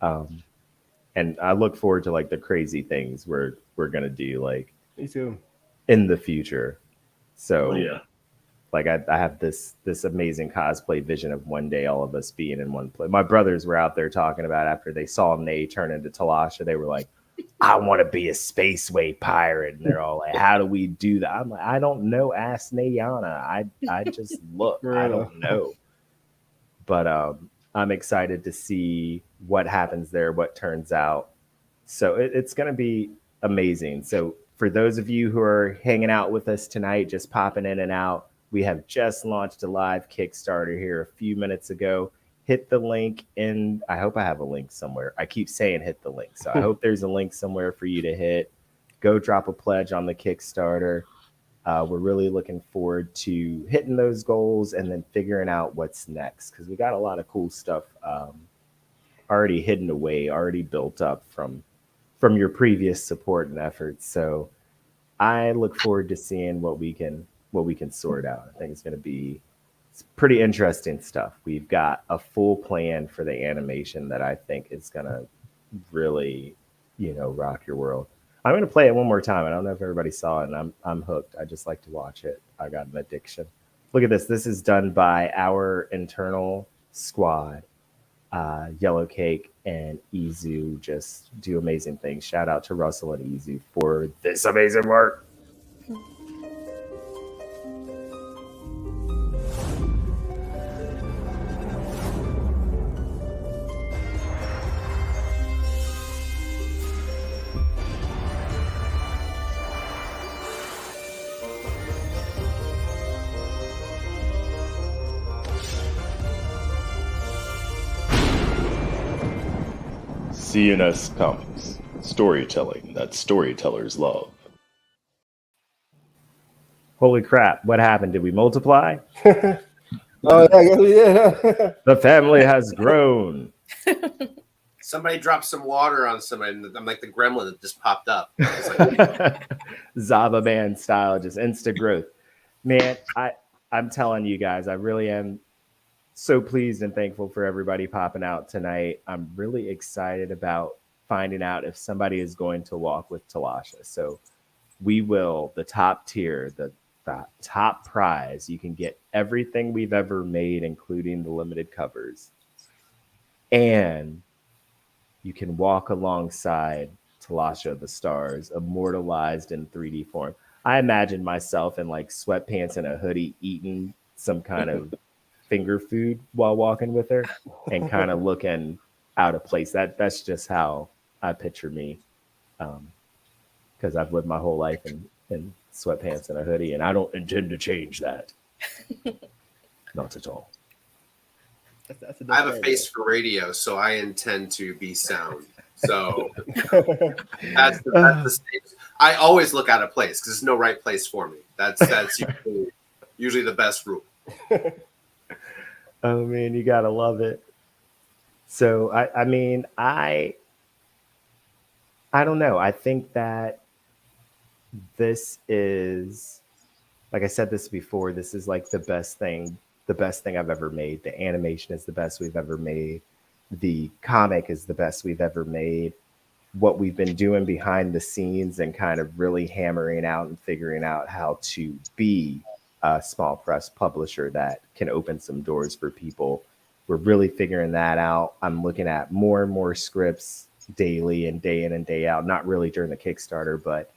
And I look forward to like the crazy things we're gonna do like Me too. in the future. So yeah. Like I have this amazing cosplay vision of one day all of us being in one place. My brothers were out there talking about after they saw Nay turn into Talasha, they were like, I want to be a spaceway pirate. And they're all like, how do we do that? I'm like, I don't know. Ask Nayana. I just look. I don't know. But I'm excited to see what happens there, what turns out. So it's going to be amazing. So for those of you who are hanging out with us tonight, just popping in and out, we have just launched a live Kickstarter here a few minutes ago. Hit the link in, I hope I have a link somewhere. I keep saying hit the link. So I hope there's a link somewhere for you to hit. Go drop a pledge on the Kickstarter. We're really looking forward to hitting those goals and then figuring out what's next, because we got a lot of cool stuff already hidden away, already built up from your previous support and efforts. So I look forward to seeing what we can sort out. I think it's going to be pretty interesting stuff. We've got a full plan for the animation that I think is going to really, rock your world. I'm going to play it one more time. I don't know if everybody saw it, and I'm hooked. I just like to watch it. I got an addiction. Look at this. This is done by our internal squad. Yellow Cake and Izu just do amazing things. Shout out to Russell and Izu for this amazing work. CnS Comics. Storytelling that storytellers love. Holy crap. What happened? Did we multiply? Oh, yeah, I guess we did. The family has grown. Somebody dropped some water on somebody, and I'm like the gremlin that just popped up. Like, Zaba Man style, just instant growth. Man, I'm telling you guys, I really am so pleased and thankful for everybody popping out tonight. I'm really excited about finding out if somebody is going to walk with Talasha. So we will, the top tier, the top prize, you can get everything we've ever made, including the limited covers. And you can walk alongside Talasha of the Stars, immortalized in 3D form. I imagine myself in like sweatpants and a hoodie eating some kind of finger food while walking with her and kind of looking out of place. That's just how I picture me, because I've lived my whole life in sweatpants and a hoodie, and I don't intend to change that. Not at all. I have a face for radio, so I intend to be sound. So that's the stage. I always look out of place because there's no right place for me. That's usually the best rule. Oh man, you gotta love it. So I mean, I don't know. I think that this is, like I said this before, this is like the best thing I've ever made. The animation is the best we've ever made. The comic is the best we've ever made. What we've been doing behind the scenes and kind of really hammering out and figuring out how to be a small press publisher that can open some doors for people. We're really figuring that out. I'm looking at more and more scripts daily and day in and day out, not really during the Kickstarter, but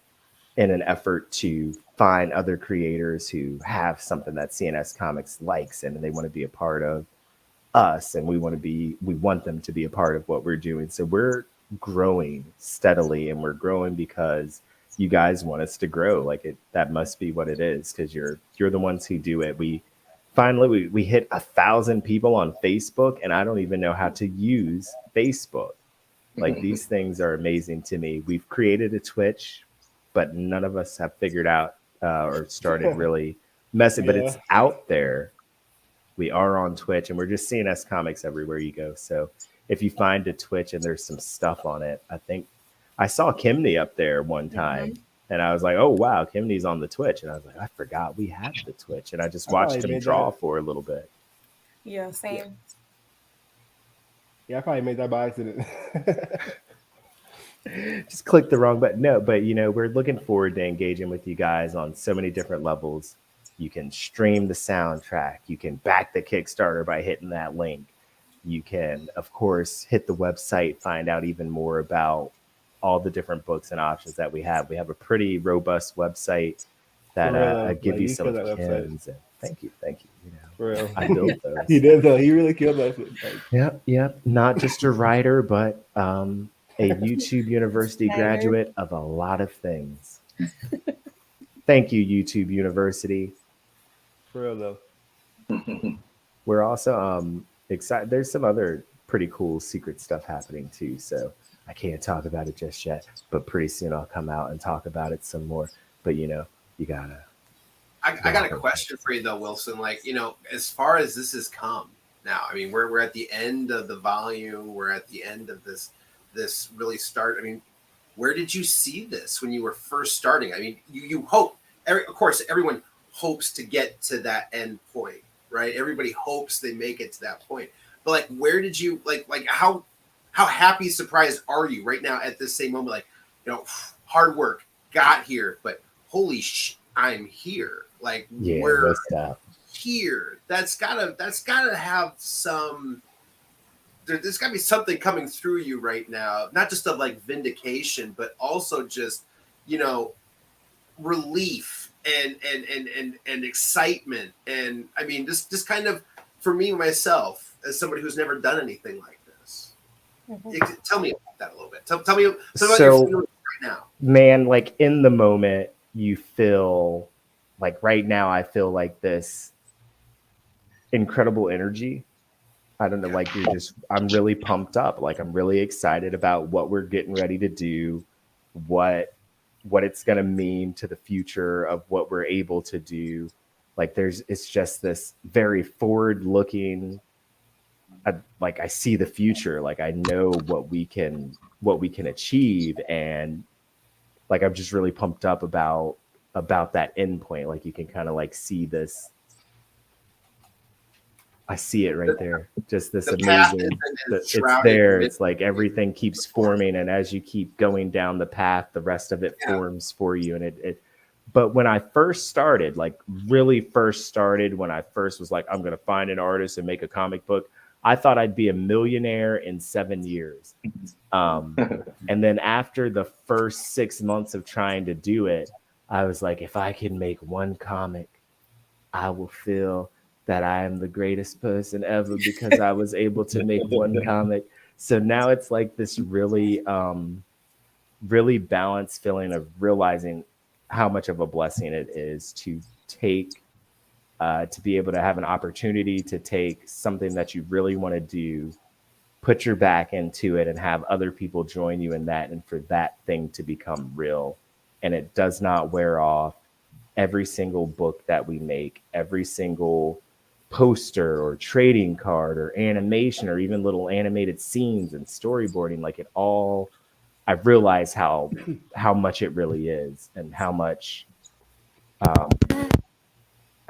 in an effort to find other creators who have something that CnS Comics likes and they want to be a part of us, and we want them to be a part of what we're doing. So we're growing steadily, and we're growing because you guys want us to grow. Like that must be what it is, because you're the ones who do it. We finally hit 1,000 people on Facebook, and I don't even know how to use Facebook. Like these things are amazing to me. We've created a Twitch, but none of us have figured out or started really messing, but it's out there. We are on Twitch, and we're just CnS Comics everywhere you go. So if you find a Twitch and there's some stuff on it, I think I saw Kimney up there one time, and I was like, oh, wow, Kimney's on the Twitch. And I was like, I forgot we had the Twitch. And I just watched him draw for a little bit. Yeah, same. Yeah, I probably made that by accident. Just click the wrong button. No, but we're looking forward to engaging with you guys on so many different levels. You can stream the soundtrack. You can back the Kickstarter by hitting that link. You can, of course, hit the website, find out even more about all the different books and options that we have. We have a pretty robust website that give you some hints. And thank you. For real. I built those. He did though. He really killed that. Like, Yep. Not just a writer, but a YouTube University graduate of a lot of things. Thank you, YouTube University. for real though. We're also excited. There's some other pretty cool secret stuff happening too. So I can't talk about it just yet, but pretty soon I'll come out and talk about it some more. But you gotta. I got a question for you though, Wilson. Like, as far as this has come now, I mean, we're at the end of the volume. We're at the end of this really start. I mean, where did you see this when you were first starting? I mean, you hope. Of course, everyone hopes to get to that end point, right? Everybody hopes they make it to that point. But like, where did you like how happy, surprised are you right now at this same moment? Like, hard work got here, but holy I'm here. Like, we're here. That's gotta have some. There's gotta be something coming through you right now, not just of like vindication, but also just relief and excitement. And I mean, just kind of for me myself, as somebody who's never done anything like this. Mm-hmm. Tell me about that a little bit. Tell me about your feelings right now. Man, like in the moment, you feel like right now I feel like this incredible energy. I don't know, like I'm really pumped up. Like I'm really excited about what we're getting ready to do, what it's going to mean to the future of what we're able to do. Like it's just this very forward looking, like I see the future. Like I know what we can achieve. And like, I'm just really pumped up about that end point. Like you can kind of like see this. I see it right there. Just this amazing. It's there. It's like everything keeps forming, and as you keep going down the path, the rest of it forms for you. And it. But when I first started, like really first started, when I first was like, I'm going to find an artist and make a comic book, I thought I'd be a millionaire in 7 years. And then after the first 6 months of trying to do it, I was like, if I can make one comic, I will feel that I am the greatest person ever because I was able to make one comic. So now it's like this really, really balanced feeling of realizing how much of a blessing it is to take, to be able to have an opportunity to take something that you really want to do, put your back into it, and have other people join you in that, and for that thing to become real. And it does not wear off. Every single book that we make, every single poster or trading card or animation or even little animated scenes and storyboarding, like it all, I've realized how much it really is, and how much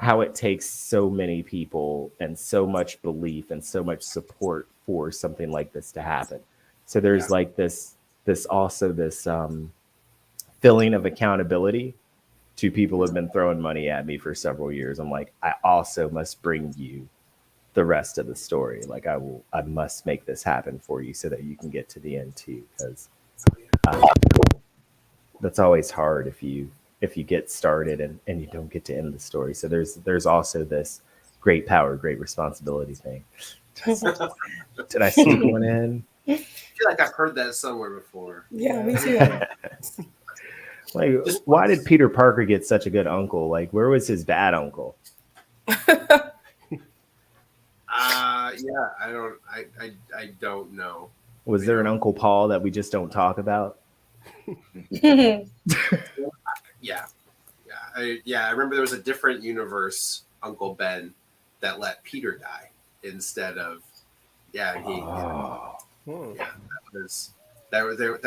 how it takes so many people and so much belief and so much support for something like this to happen. So there's like this feeling of accountability to people who have been throwing money at me for several years. I'm like, I also must bring you the rest of the story. Like I must make this happen for you so that you can get to the end too. Because that's always hard if you get started and you don't get to end the story. So there's also this great power, great responsibility thing. Did I sneak one in? I feel like I've heard that somewhere before. Yeah, me too. Like, why did Peter Parker get such a good uncle? Like, where was his bad uncle? Yeah, I don't know. Was there an Uncle Paul that we just don't talk about? Yeah. I remember there was a different universe, Uncle Ben, that let Peter die instead of. That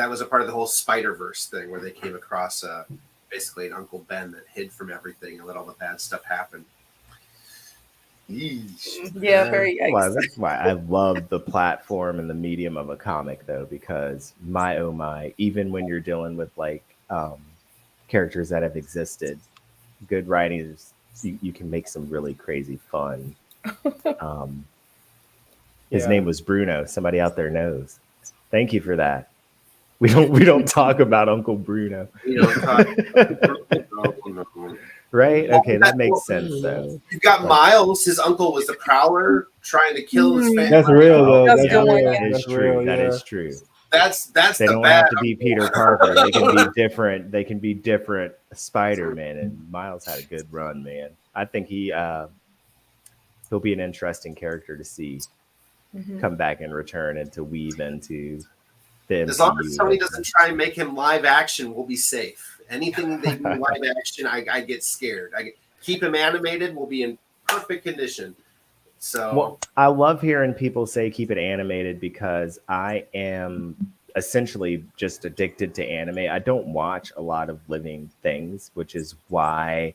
was a part of the whole Spider-Verse thing where they came across basically an Uncle Ben that hid from everything and let all the bad stuff happen. Yeah, very. Well, that's why I love the platform and the medium of a comic, though, because my oh my, even when you're dealing with like characters that have existed, good writing is you can make some really crazy fun. His name was Bruno. Somebody out there knows. Thank you for that. We don't talk about Uncle Bruno. We don't talk. Right? Okay, that makes sense though. You've got Miles. His uncle was the Prowler, trying to kill his family. That's real though. That's That's the one, real. yeah. That is That's true. real. That Yeah. is true. That's They the don't bad have to be Peter Parker. They can be different. They can be different Spider-Man. And Miles had a good run, man. I think he'll be an interesting character to see come back and return and to weave into the MCU. As long as Sony doesn't try and make him live action, we'll be safe. Anything they do live action, I get scared. Keep him animated, we'll be in perfect condition. So well, I love hearing people say keep it animated because I am essentially just addicted to anime. I don't watch a lot of living things, which is why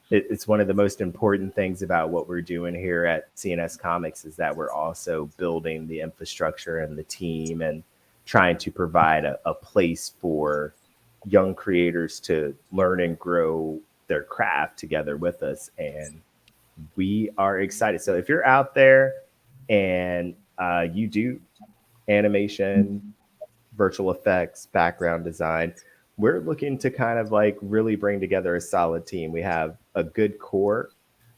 it's one of the most important things about what we're doing here at CnS Comics is that we're also building the infrastructure and the team and trying to provide a place for young creators to learn and grow their craft together with us. And we are excited. So if you're out there and you do animation, virtual effects, background design, we're looking to kind of like really bring together a solid team. We have a good core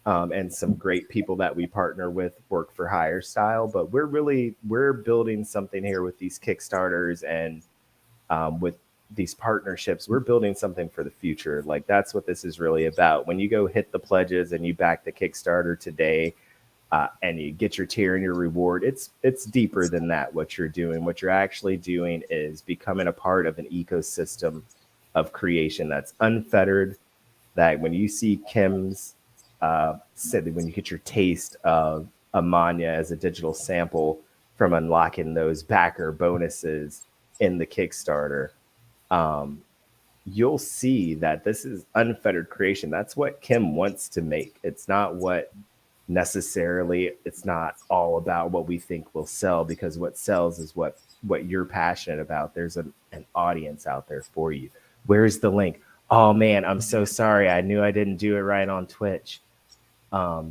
and some great people that we partner with, work for hire style, but we're building something here with these Kickstarters and with these partnerships. We're building something for the future. Like that's what this is really about. When you go hit the pledges and you back the Kickstarter today, and you get your tier and your reward, it's deeper than that. What you're doing, what you're actually doing is becoming a part of an ecosystem of creation that's unfettered. That when you see Kim's said when you get your taste of Amanya as a digital sample from unlocking those backer bonuses in the Kickstarter, you'll see that this is unfettered creation. That's what Kim wants to make. It's not what necessarily, it's not all about what we think will sell, because what sells is what you're passionate about. There's an audience out there for you. Where's the link? Oh man, I'm so sorry. I knew I didn't do it right on Twitch. I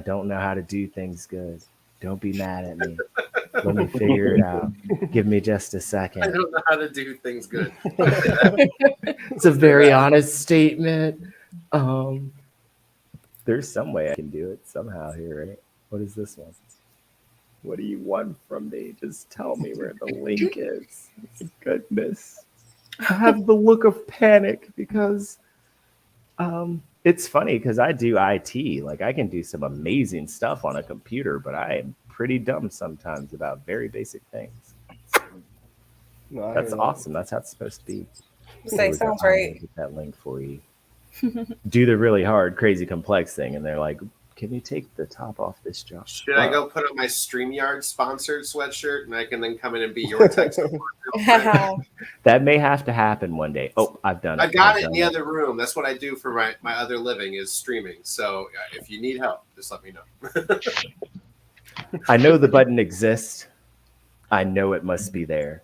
don't know how to do things good. Don't be mad at me. Let me figure it out. Give me just a second. I don't know how to do things good. It's a very honest statement. There's some way I can do it somehow here, right? What is this one? What do you want from me? Just tell me where the link is. Goodness. I have the look of panic because it's funny because I do IT. Like I can do some amazing stuff on a computer, but I am pretty dumb sometimes about very basic things. No, that's awesome. That's how it's supposed to be. Say, sounds right. Get that link for you. Do the really hard, crazy, complex thing, and they're like, "Can you take the top off this job?" Should I go put on my StreamYard sponsored sweatshirt and I can then come in and be your tech support? That may have to happen one day. Oh, I've done it. I got it in the other room. That's what I do for my other living is streaming. So if you need help, just let me know. I know the button exists. I know it must be there.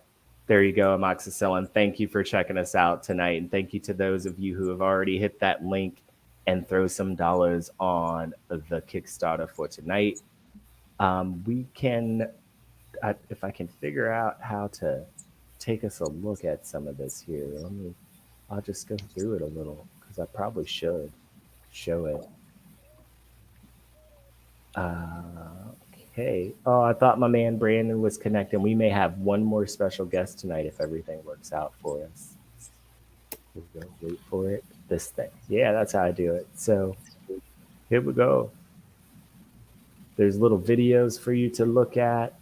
There you go, Amoxicillin. Thank you for checking us out tonight. And thank you to those of you who have already hit that link and throw some dollars on the Kickstarter for tonight. We can, if I can figure out how to take us a look at some of this here. I'll just go through it a little because I probably should show it. Okay. Oh, I thought my man Brandon was connecting. We may have one more special guest tonight if everything works out for us. We'll go wait for it. This thing. Yeah, that's how I do it. So here we go. There's little videos for you to look at.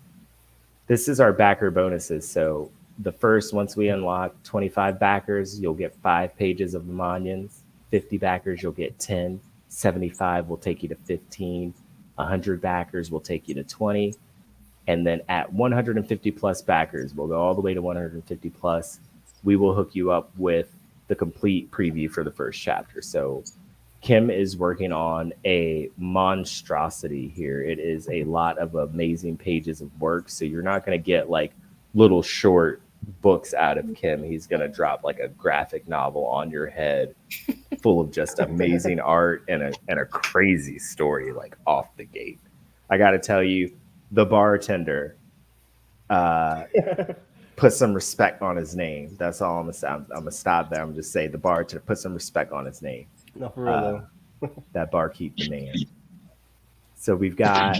This is our backer bonuses. So the first, once we unlock 25 backers, you'll get 5 pages of Amanians. 50 backers, you'll get 10. 75 will take you to 15. 100 backers will take you to 20. And then at 150 plus backers, we'll go all the way to 150 plus. We will hook you up with the complete preview for the first chapter. So Kim is working on a monstrosity here. It is a lot of amazing pages of work. So you're not going to get like little short books out of Kim. He's going to drop like a graphic novel on your head full of just amazing art and a crazy story, like off the gate. I got to tell you, the bartender put some respect on his name. That's all I'm gonna stop there. I'm just say the bartender put some respect on his name. No, for real though. That barkeep the man. So we've got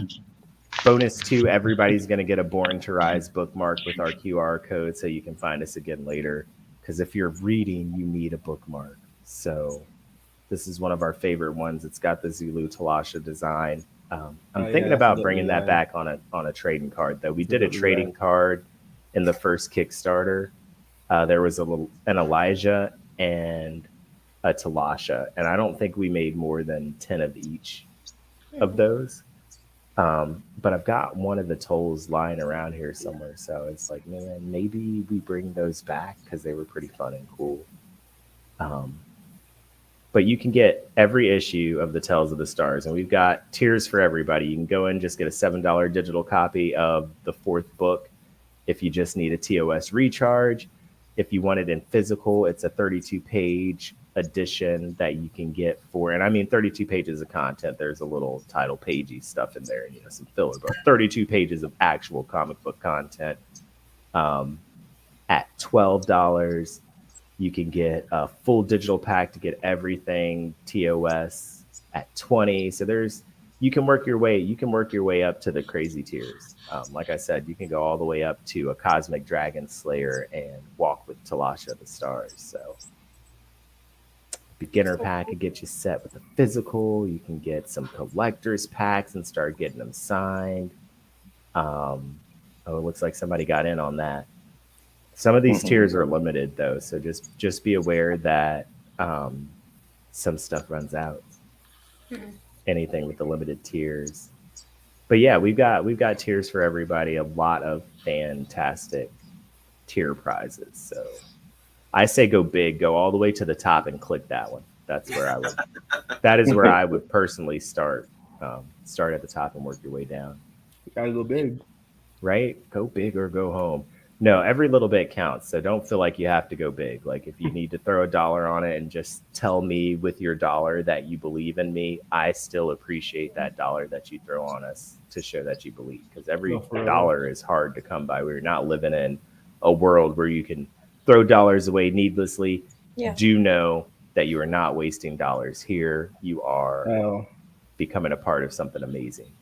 bonus 2. Everybody's gonna get a Born to Rise bookmark with our QR code, so you can find us again later. Because if you're reading, you need a bookmark. So this is one of our favorite ones. It's got the Zulu Talasha design. I'm thinking about bringing that back on a trading card, though. We did a trading card in the first Kickstarter. There was an Elijah and a Talasha, and I don't think we made more than 10 of each of those. But I've got one of the tolls lying around here somewhere, so it's like, man, maybe we bring those back because they were pretty fun and cool. But you can get every issue of the Tales of the Stars, and we've got tiers for everybody. You can go in, just get a $7 digital copy of the 4th book if you just need a TOS recharge. If you want it in physical, it's a 32-page edition that you can get for, and I mean 32 pages of content. There's a little title pagey stuff in there, and some filler, but 32 pages of actual comic book content at $12. You can get a full digital pack to get everything TOS at $20. So you can work your way up to the crazy tiers. Like I said, you can go all the way up to a Cosmic Dragon Slayer and Walk with Talasha the Stars. So beginner pack could get you set with the physical. You can get some collector's packs and start getting them signed. It looks like somebody got in on that. Some of these tiers are limited, though, so just be aware that some stuff runs out. Anything with the limited tiers. But yeah, we've got tiers for everybody. A lot of fantastic tier prizes. So I say go big, go all the way to the top and click that one. That's where I would. That is where I would personally start. Start at the top and work your way down. You gotta go big, right? Go big or go home. No, every little bit counts. So don't feel like you have to go big. Like if you need to throw $1 on it and just tell me with your dollar that you believe in me, I still appreciate that dollar that you throw on us to show that you believe. Because every dollar is hard to come by. We're not living in a world where you can throw dollars away needlessly. Yeah. Do know that you are not wasting dollars here. You are becoming a part of something amazing.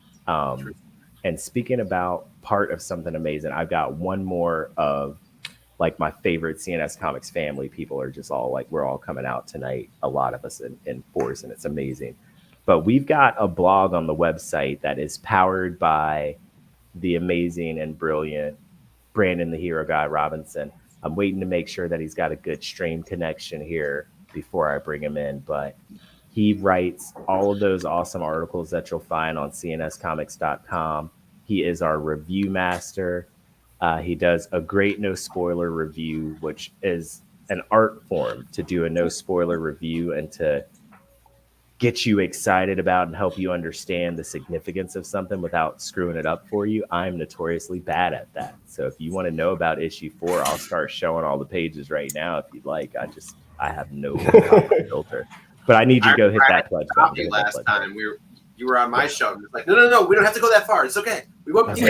And speaking about part of something amazing, I've got one more of like my favorite CnS Comics family. People are just all like, we're all coming out tonight. A lot of us in force, and it's amazing. But we've got a blog on the website that is powered by the amazing and brilliant Brandon, the Hero Guy Robinson. I'm waiting to make sure that he's got a good stream connection here before I bring him in. But he writes all of those awesome articles that you'll find on cnscomics.com. He is our review master. He does a great no spoiler review, which is an art form to do a no spoiler review and to get you excited about and help you understand the significance of something without screwing it up for you. I'm notoriously bad at that. So if you want to know about issue 4, I'll start showing all the pages right now if you'd like. I have no filter. But I need you to go hit that pledge button. Last time you were on my show. And it's like, no, we don't have to go that far. It's okay. We won't be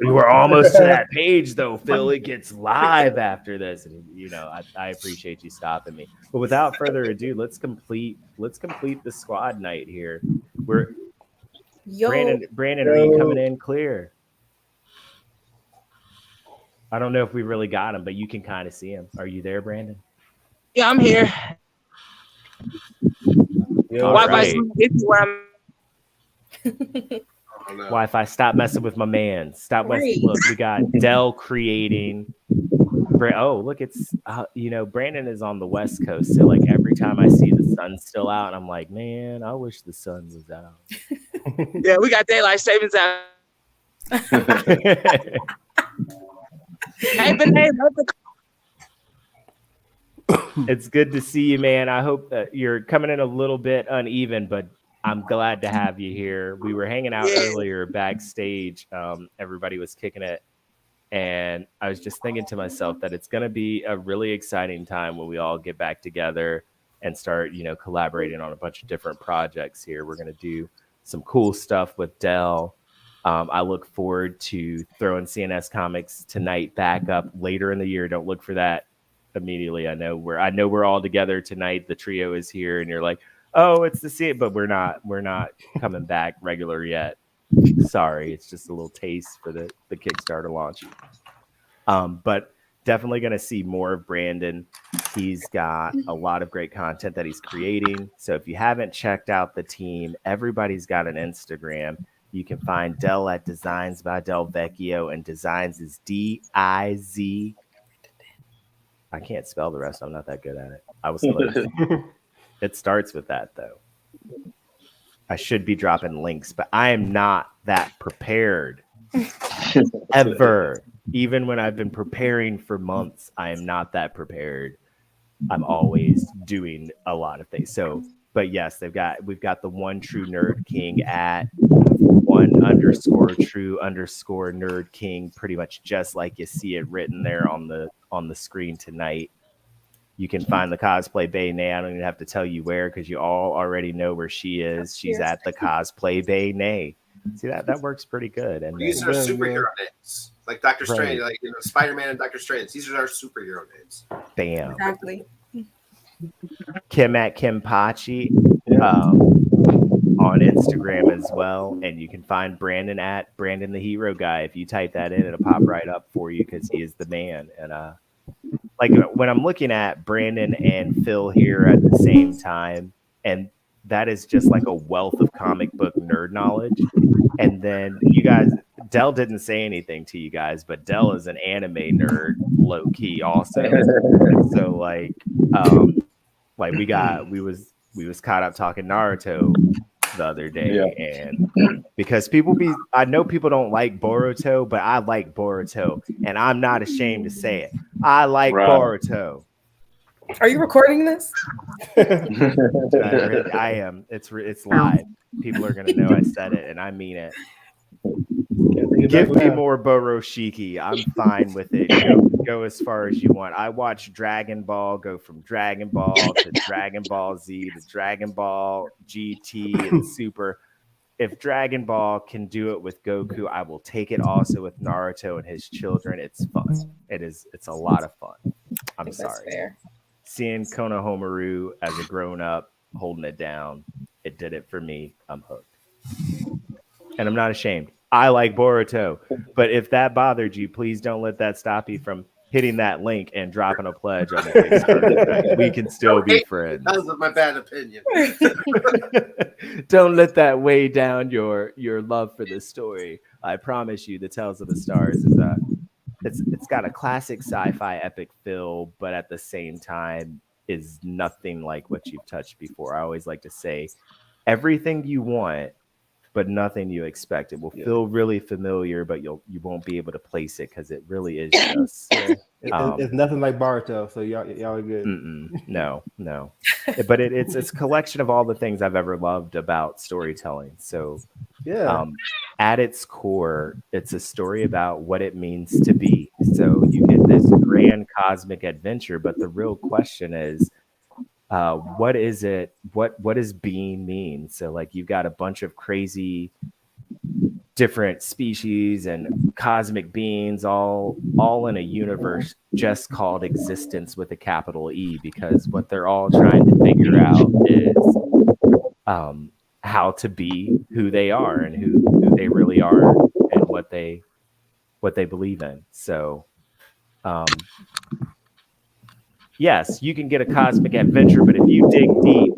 we were almost to that page though, Phil. It gets live after this, and I appreciate you stopping me. But without further ado, let's complete the squad night here. Brandon, are you coming in clear? I don't know if we really got him, but you can kind of see him. Are you there, Brandon? Yeah, I'm here. Wi-Fi, stop messing with my man. Stop messing. Look, we got Dell creating. Oh, look, it's Brandon is on the West Coast, so like every time I see the sun still out, I'm like, man, I wish the sun was out. Yeah, we got daylight savings out. Hey, it's good to see you, man. I hope that you're coming in a little bit uneven, but I'm glad to have you here. We were hanging out earlier backstage. Everybody was kicking it. And I was just thinking to myself that it's going to be a really exciting time when we all get back together and start, collaborating on a bunch of different projects here. We're going to do some cool stuff with Dell. I look forward to throwing CNS Comics tonight back up later in the year. Don't look for that immediately. I know we're all together tonight. The trio is here, and you're like, oh, it's the CNS, but we're not coming back regular yet. Sorry, it's just a little taste for the Kickstarter launch. But definitely going to see more of Brandon. He's got a lot of great content that he's creating. So if you haven't checked out the team, everybody's got an Instagram. You can find Del at Designs by Del Vecchio, and Designs is D-I-Z. I can't spell the rest. I'm not that good at it. I was close. It starts with that, though. I should be dropping links, but I am not that prepared ever. Even when I've been preparing for months, I am not that prepared. I'm always doing a lot of things. So, but yes, we've got the One True Nerd King at _true_nerd king, pretty much just like you see it written there on the screen tonight. You can find the Cosplay Bay Nay. I don't even have to tell you where, because you all already know where she is. She's at the Cosplay Bay Nay. See, that works pretty good. And these are superhero names, like Doctor Strange, like Spider-Man and Doctor Strange. These are our superhero names. Bam. Exactly. Kim at Kim Pachi on Instagram as well, and you can find Brandon at Brandon the Hero Guy. If you type that in, it'll pop right up for you, because he is the man. And like when I'm looking at Brandon and Phil here at the same time, and that is just like a wealth of comic book nerd knowledge. And then you guys, Del didn't say anything to you guys, but Del is an anime nerd, low key also. So like we was caught up talking Naruto the other day, and because I know people don't like Boruto, but I like Boruto, and I'm not ashamed to say it. I like Boruto. Are you recording this? I am. It's live. People are gonna know I said it, and I mean it. Give me more Boroshiki. I'm fine with it. Go as far as you want. I watch Dragon Ball go from Dragon Ball to Dragon Ball Z to Dragon Ball GT and Super. If Dragon Ball can do it with Goku, I will take it also with Naruto and his children. It's fun. It's a lot of fun. I'm sorry. Seeing Konohamaru as a grown-up holding it down, it did it for me. I'm hooked. And I'm not ashamed. I like Boruto. But if that bothered you, please don't let that stop you from hitting that link and dropping a pledge on the Kickstarter. We can still be friends. That was my bad opinion. Don't let that weigh down your love for this story. I promise you, The Tales of the Stars is it's got a classic sci-fi epic feel, but at the same time is nothing like what you've touched before. I always like to say everything you want, but nothing you expect. It will feel really familiar, but you won't be able to place it, because it really is just it's nothing like Baruto, so y'all are good. No. But it's a collection of all the things I've ever loved about storytelling. So at its core, it's a story about what it means to be. So you get this grand cosmic adventure, but the real question is, what is it? What does being mean? So like you've got a bunch of crazy different species and cosmic beings all in a universe just called existence with a capital E, because what they're all trying to figure out is how to be who they are and who they really are and what they believe in. So yes, you can get a cosmic adventure, but if you dig deep,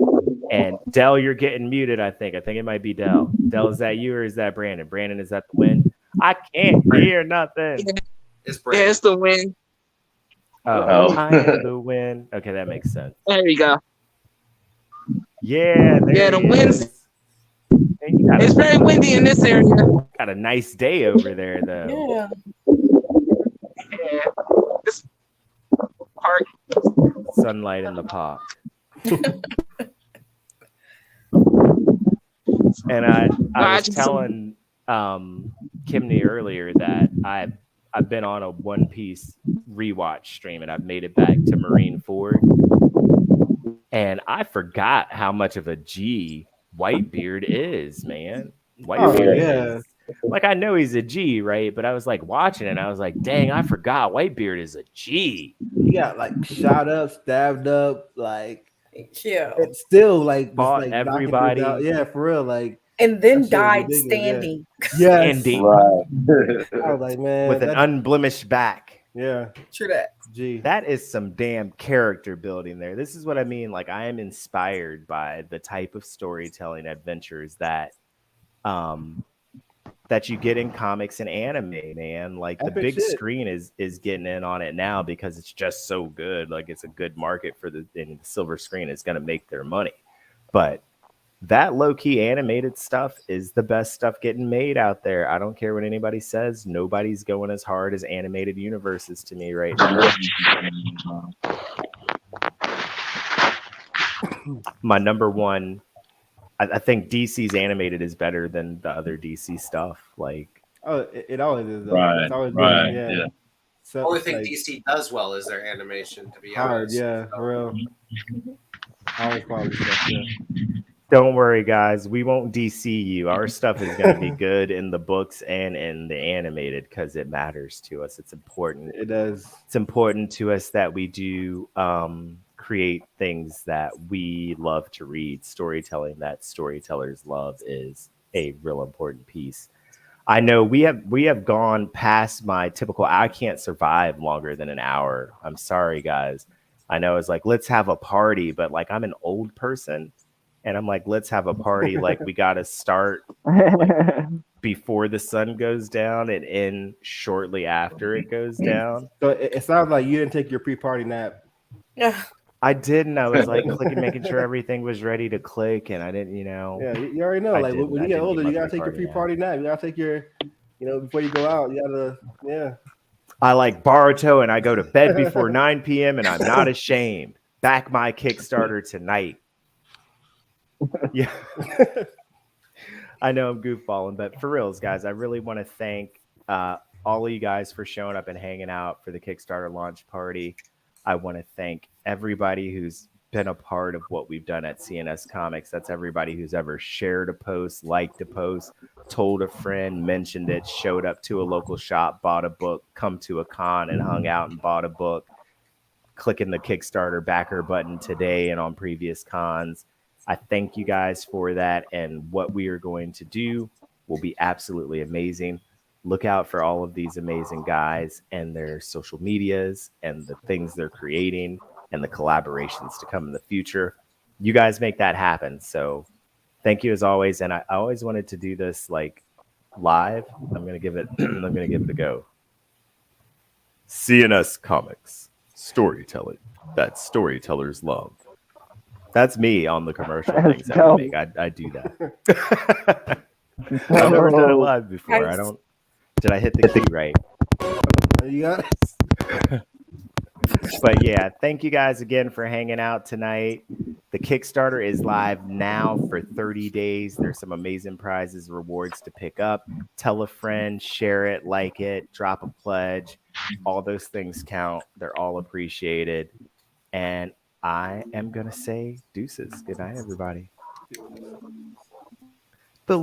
and Del, you're getting muted, I think it might be Del. Del, is that you or is that Brandon? Brandon, is that the wind? I can't hear nothing. It's Brandon. Yeah, it's the wind. Oh, I am the wind. Okay, that makes sense. There you go. Yeah, the wind's. It's very windy in this area. Got a nice day over there, though. Yeah. This park. Sunlight in the park. And I was telling Kimney earlier that I've been on a One Piece rewatch stream, and I've made it back to Marineford, and I forgot how much of a G Whitebeard is, man. Whitebeard like I know he's a G, right? But I was like watching it, and I was like, dang, I forgot Whitebeard is a G. He got like shot up, stabbed up, like Yeah. it's still like Fought just like everybody. knocking dudes out. Yeah, for real. Like And then that shit was died ridiculous, standing. Yeah. Yes. Standing. Right. I was like, man, With an unblemished back. yeah. True that. Gee. That is some damn character building there. This is what I mean. Like I am inspired by the type of storytelling adventures that that you get in comics and anime, man. Like the big screen is getting in on it now because it's just so good. Like it's a good market for the silver screen is going to make their money. But that low-key animated stuff is the best stuff getting made out there. I don't care what anybody says. Nobody's going as hard as animated universes to me right now. My number one, I think DC's animated is better than the other DC stuff. Like, it always is. Though. Right, it's always right, been, yeah. The only thing DC does well is their animation, to be hard, honest. yeah, for real. Always quality stuff, yeah. Don't worry, guys. We won't DC you. Our stuff is going to be good in the books and in the animated because it matters to us. It's important. It does. It's important to us that we do create things that we love to read. Storytelling that storytellers love is a real important piece. I know we have gone past my typical. I can't survive longer than an hour. I'm sorry, guys. I know it's like let's have a party, but like I'm an old person. And I'm like, let's have a party. Like we got to start like, before the sun goes down and end shortly after it goes down. So it sounds like you didn't take your pre-party nap. Yeah, I didn't. I was like clicking, making sure everything was ready to click, and I didn't. You know. Yeah, you already know. Like when you get older, you gotta take your pre-party nap. You gotta take your, before you go out. You gotta, yeah. I like Baruto, and I go to bed before 9 p.m. and I'm not ashamed. Back my Kickstarter tonight. Yeah. I know I'm goofballing, but for reals, guys, I really want to thank all of you guys for showing up and hanging out for the Kickstarter launch party. I want to thank everybody who's been a part of what we've done at CnS Comics. That's everybody who's ever shared a post, liked a post, told a friend, mentioned it, showed up to a local shop, bought a book, come to a con and hung out and bought a book, clicking the Kickstarter backer button today and on previous cons. I thank you guys for that, and what we are going to do will be absolutely amazing. Look out for all of these amazing guys and their social medias and the things they're creating and the collaborations to come in the future. You guys make that happen. So thank you as always. And I always wanted to do this like live. I'm going to give it a go. CnS Comics, storytelling that storytellers love. That's me on the commercial things that I make. I do that. I've never done it live before. I don't. Did I hit the key right? You got it. But yeah, thank you guys again for hanging out tonight. The Kickstarter is live now for 30 days. There's some amazing prizes, rewards to pick up. Tell a friend, share it, like it, drop a pledge. All those things count. They're all appreciated. And I am going to say deuces. Good night, everybody. The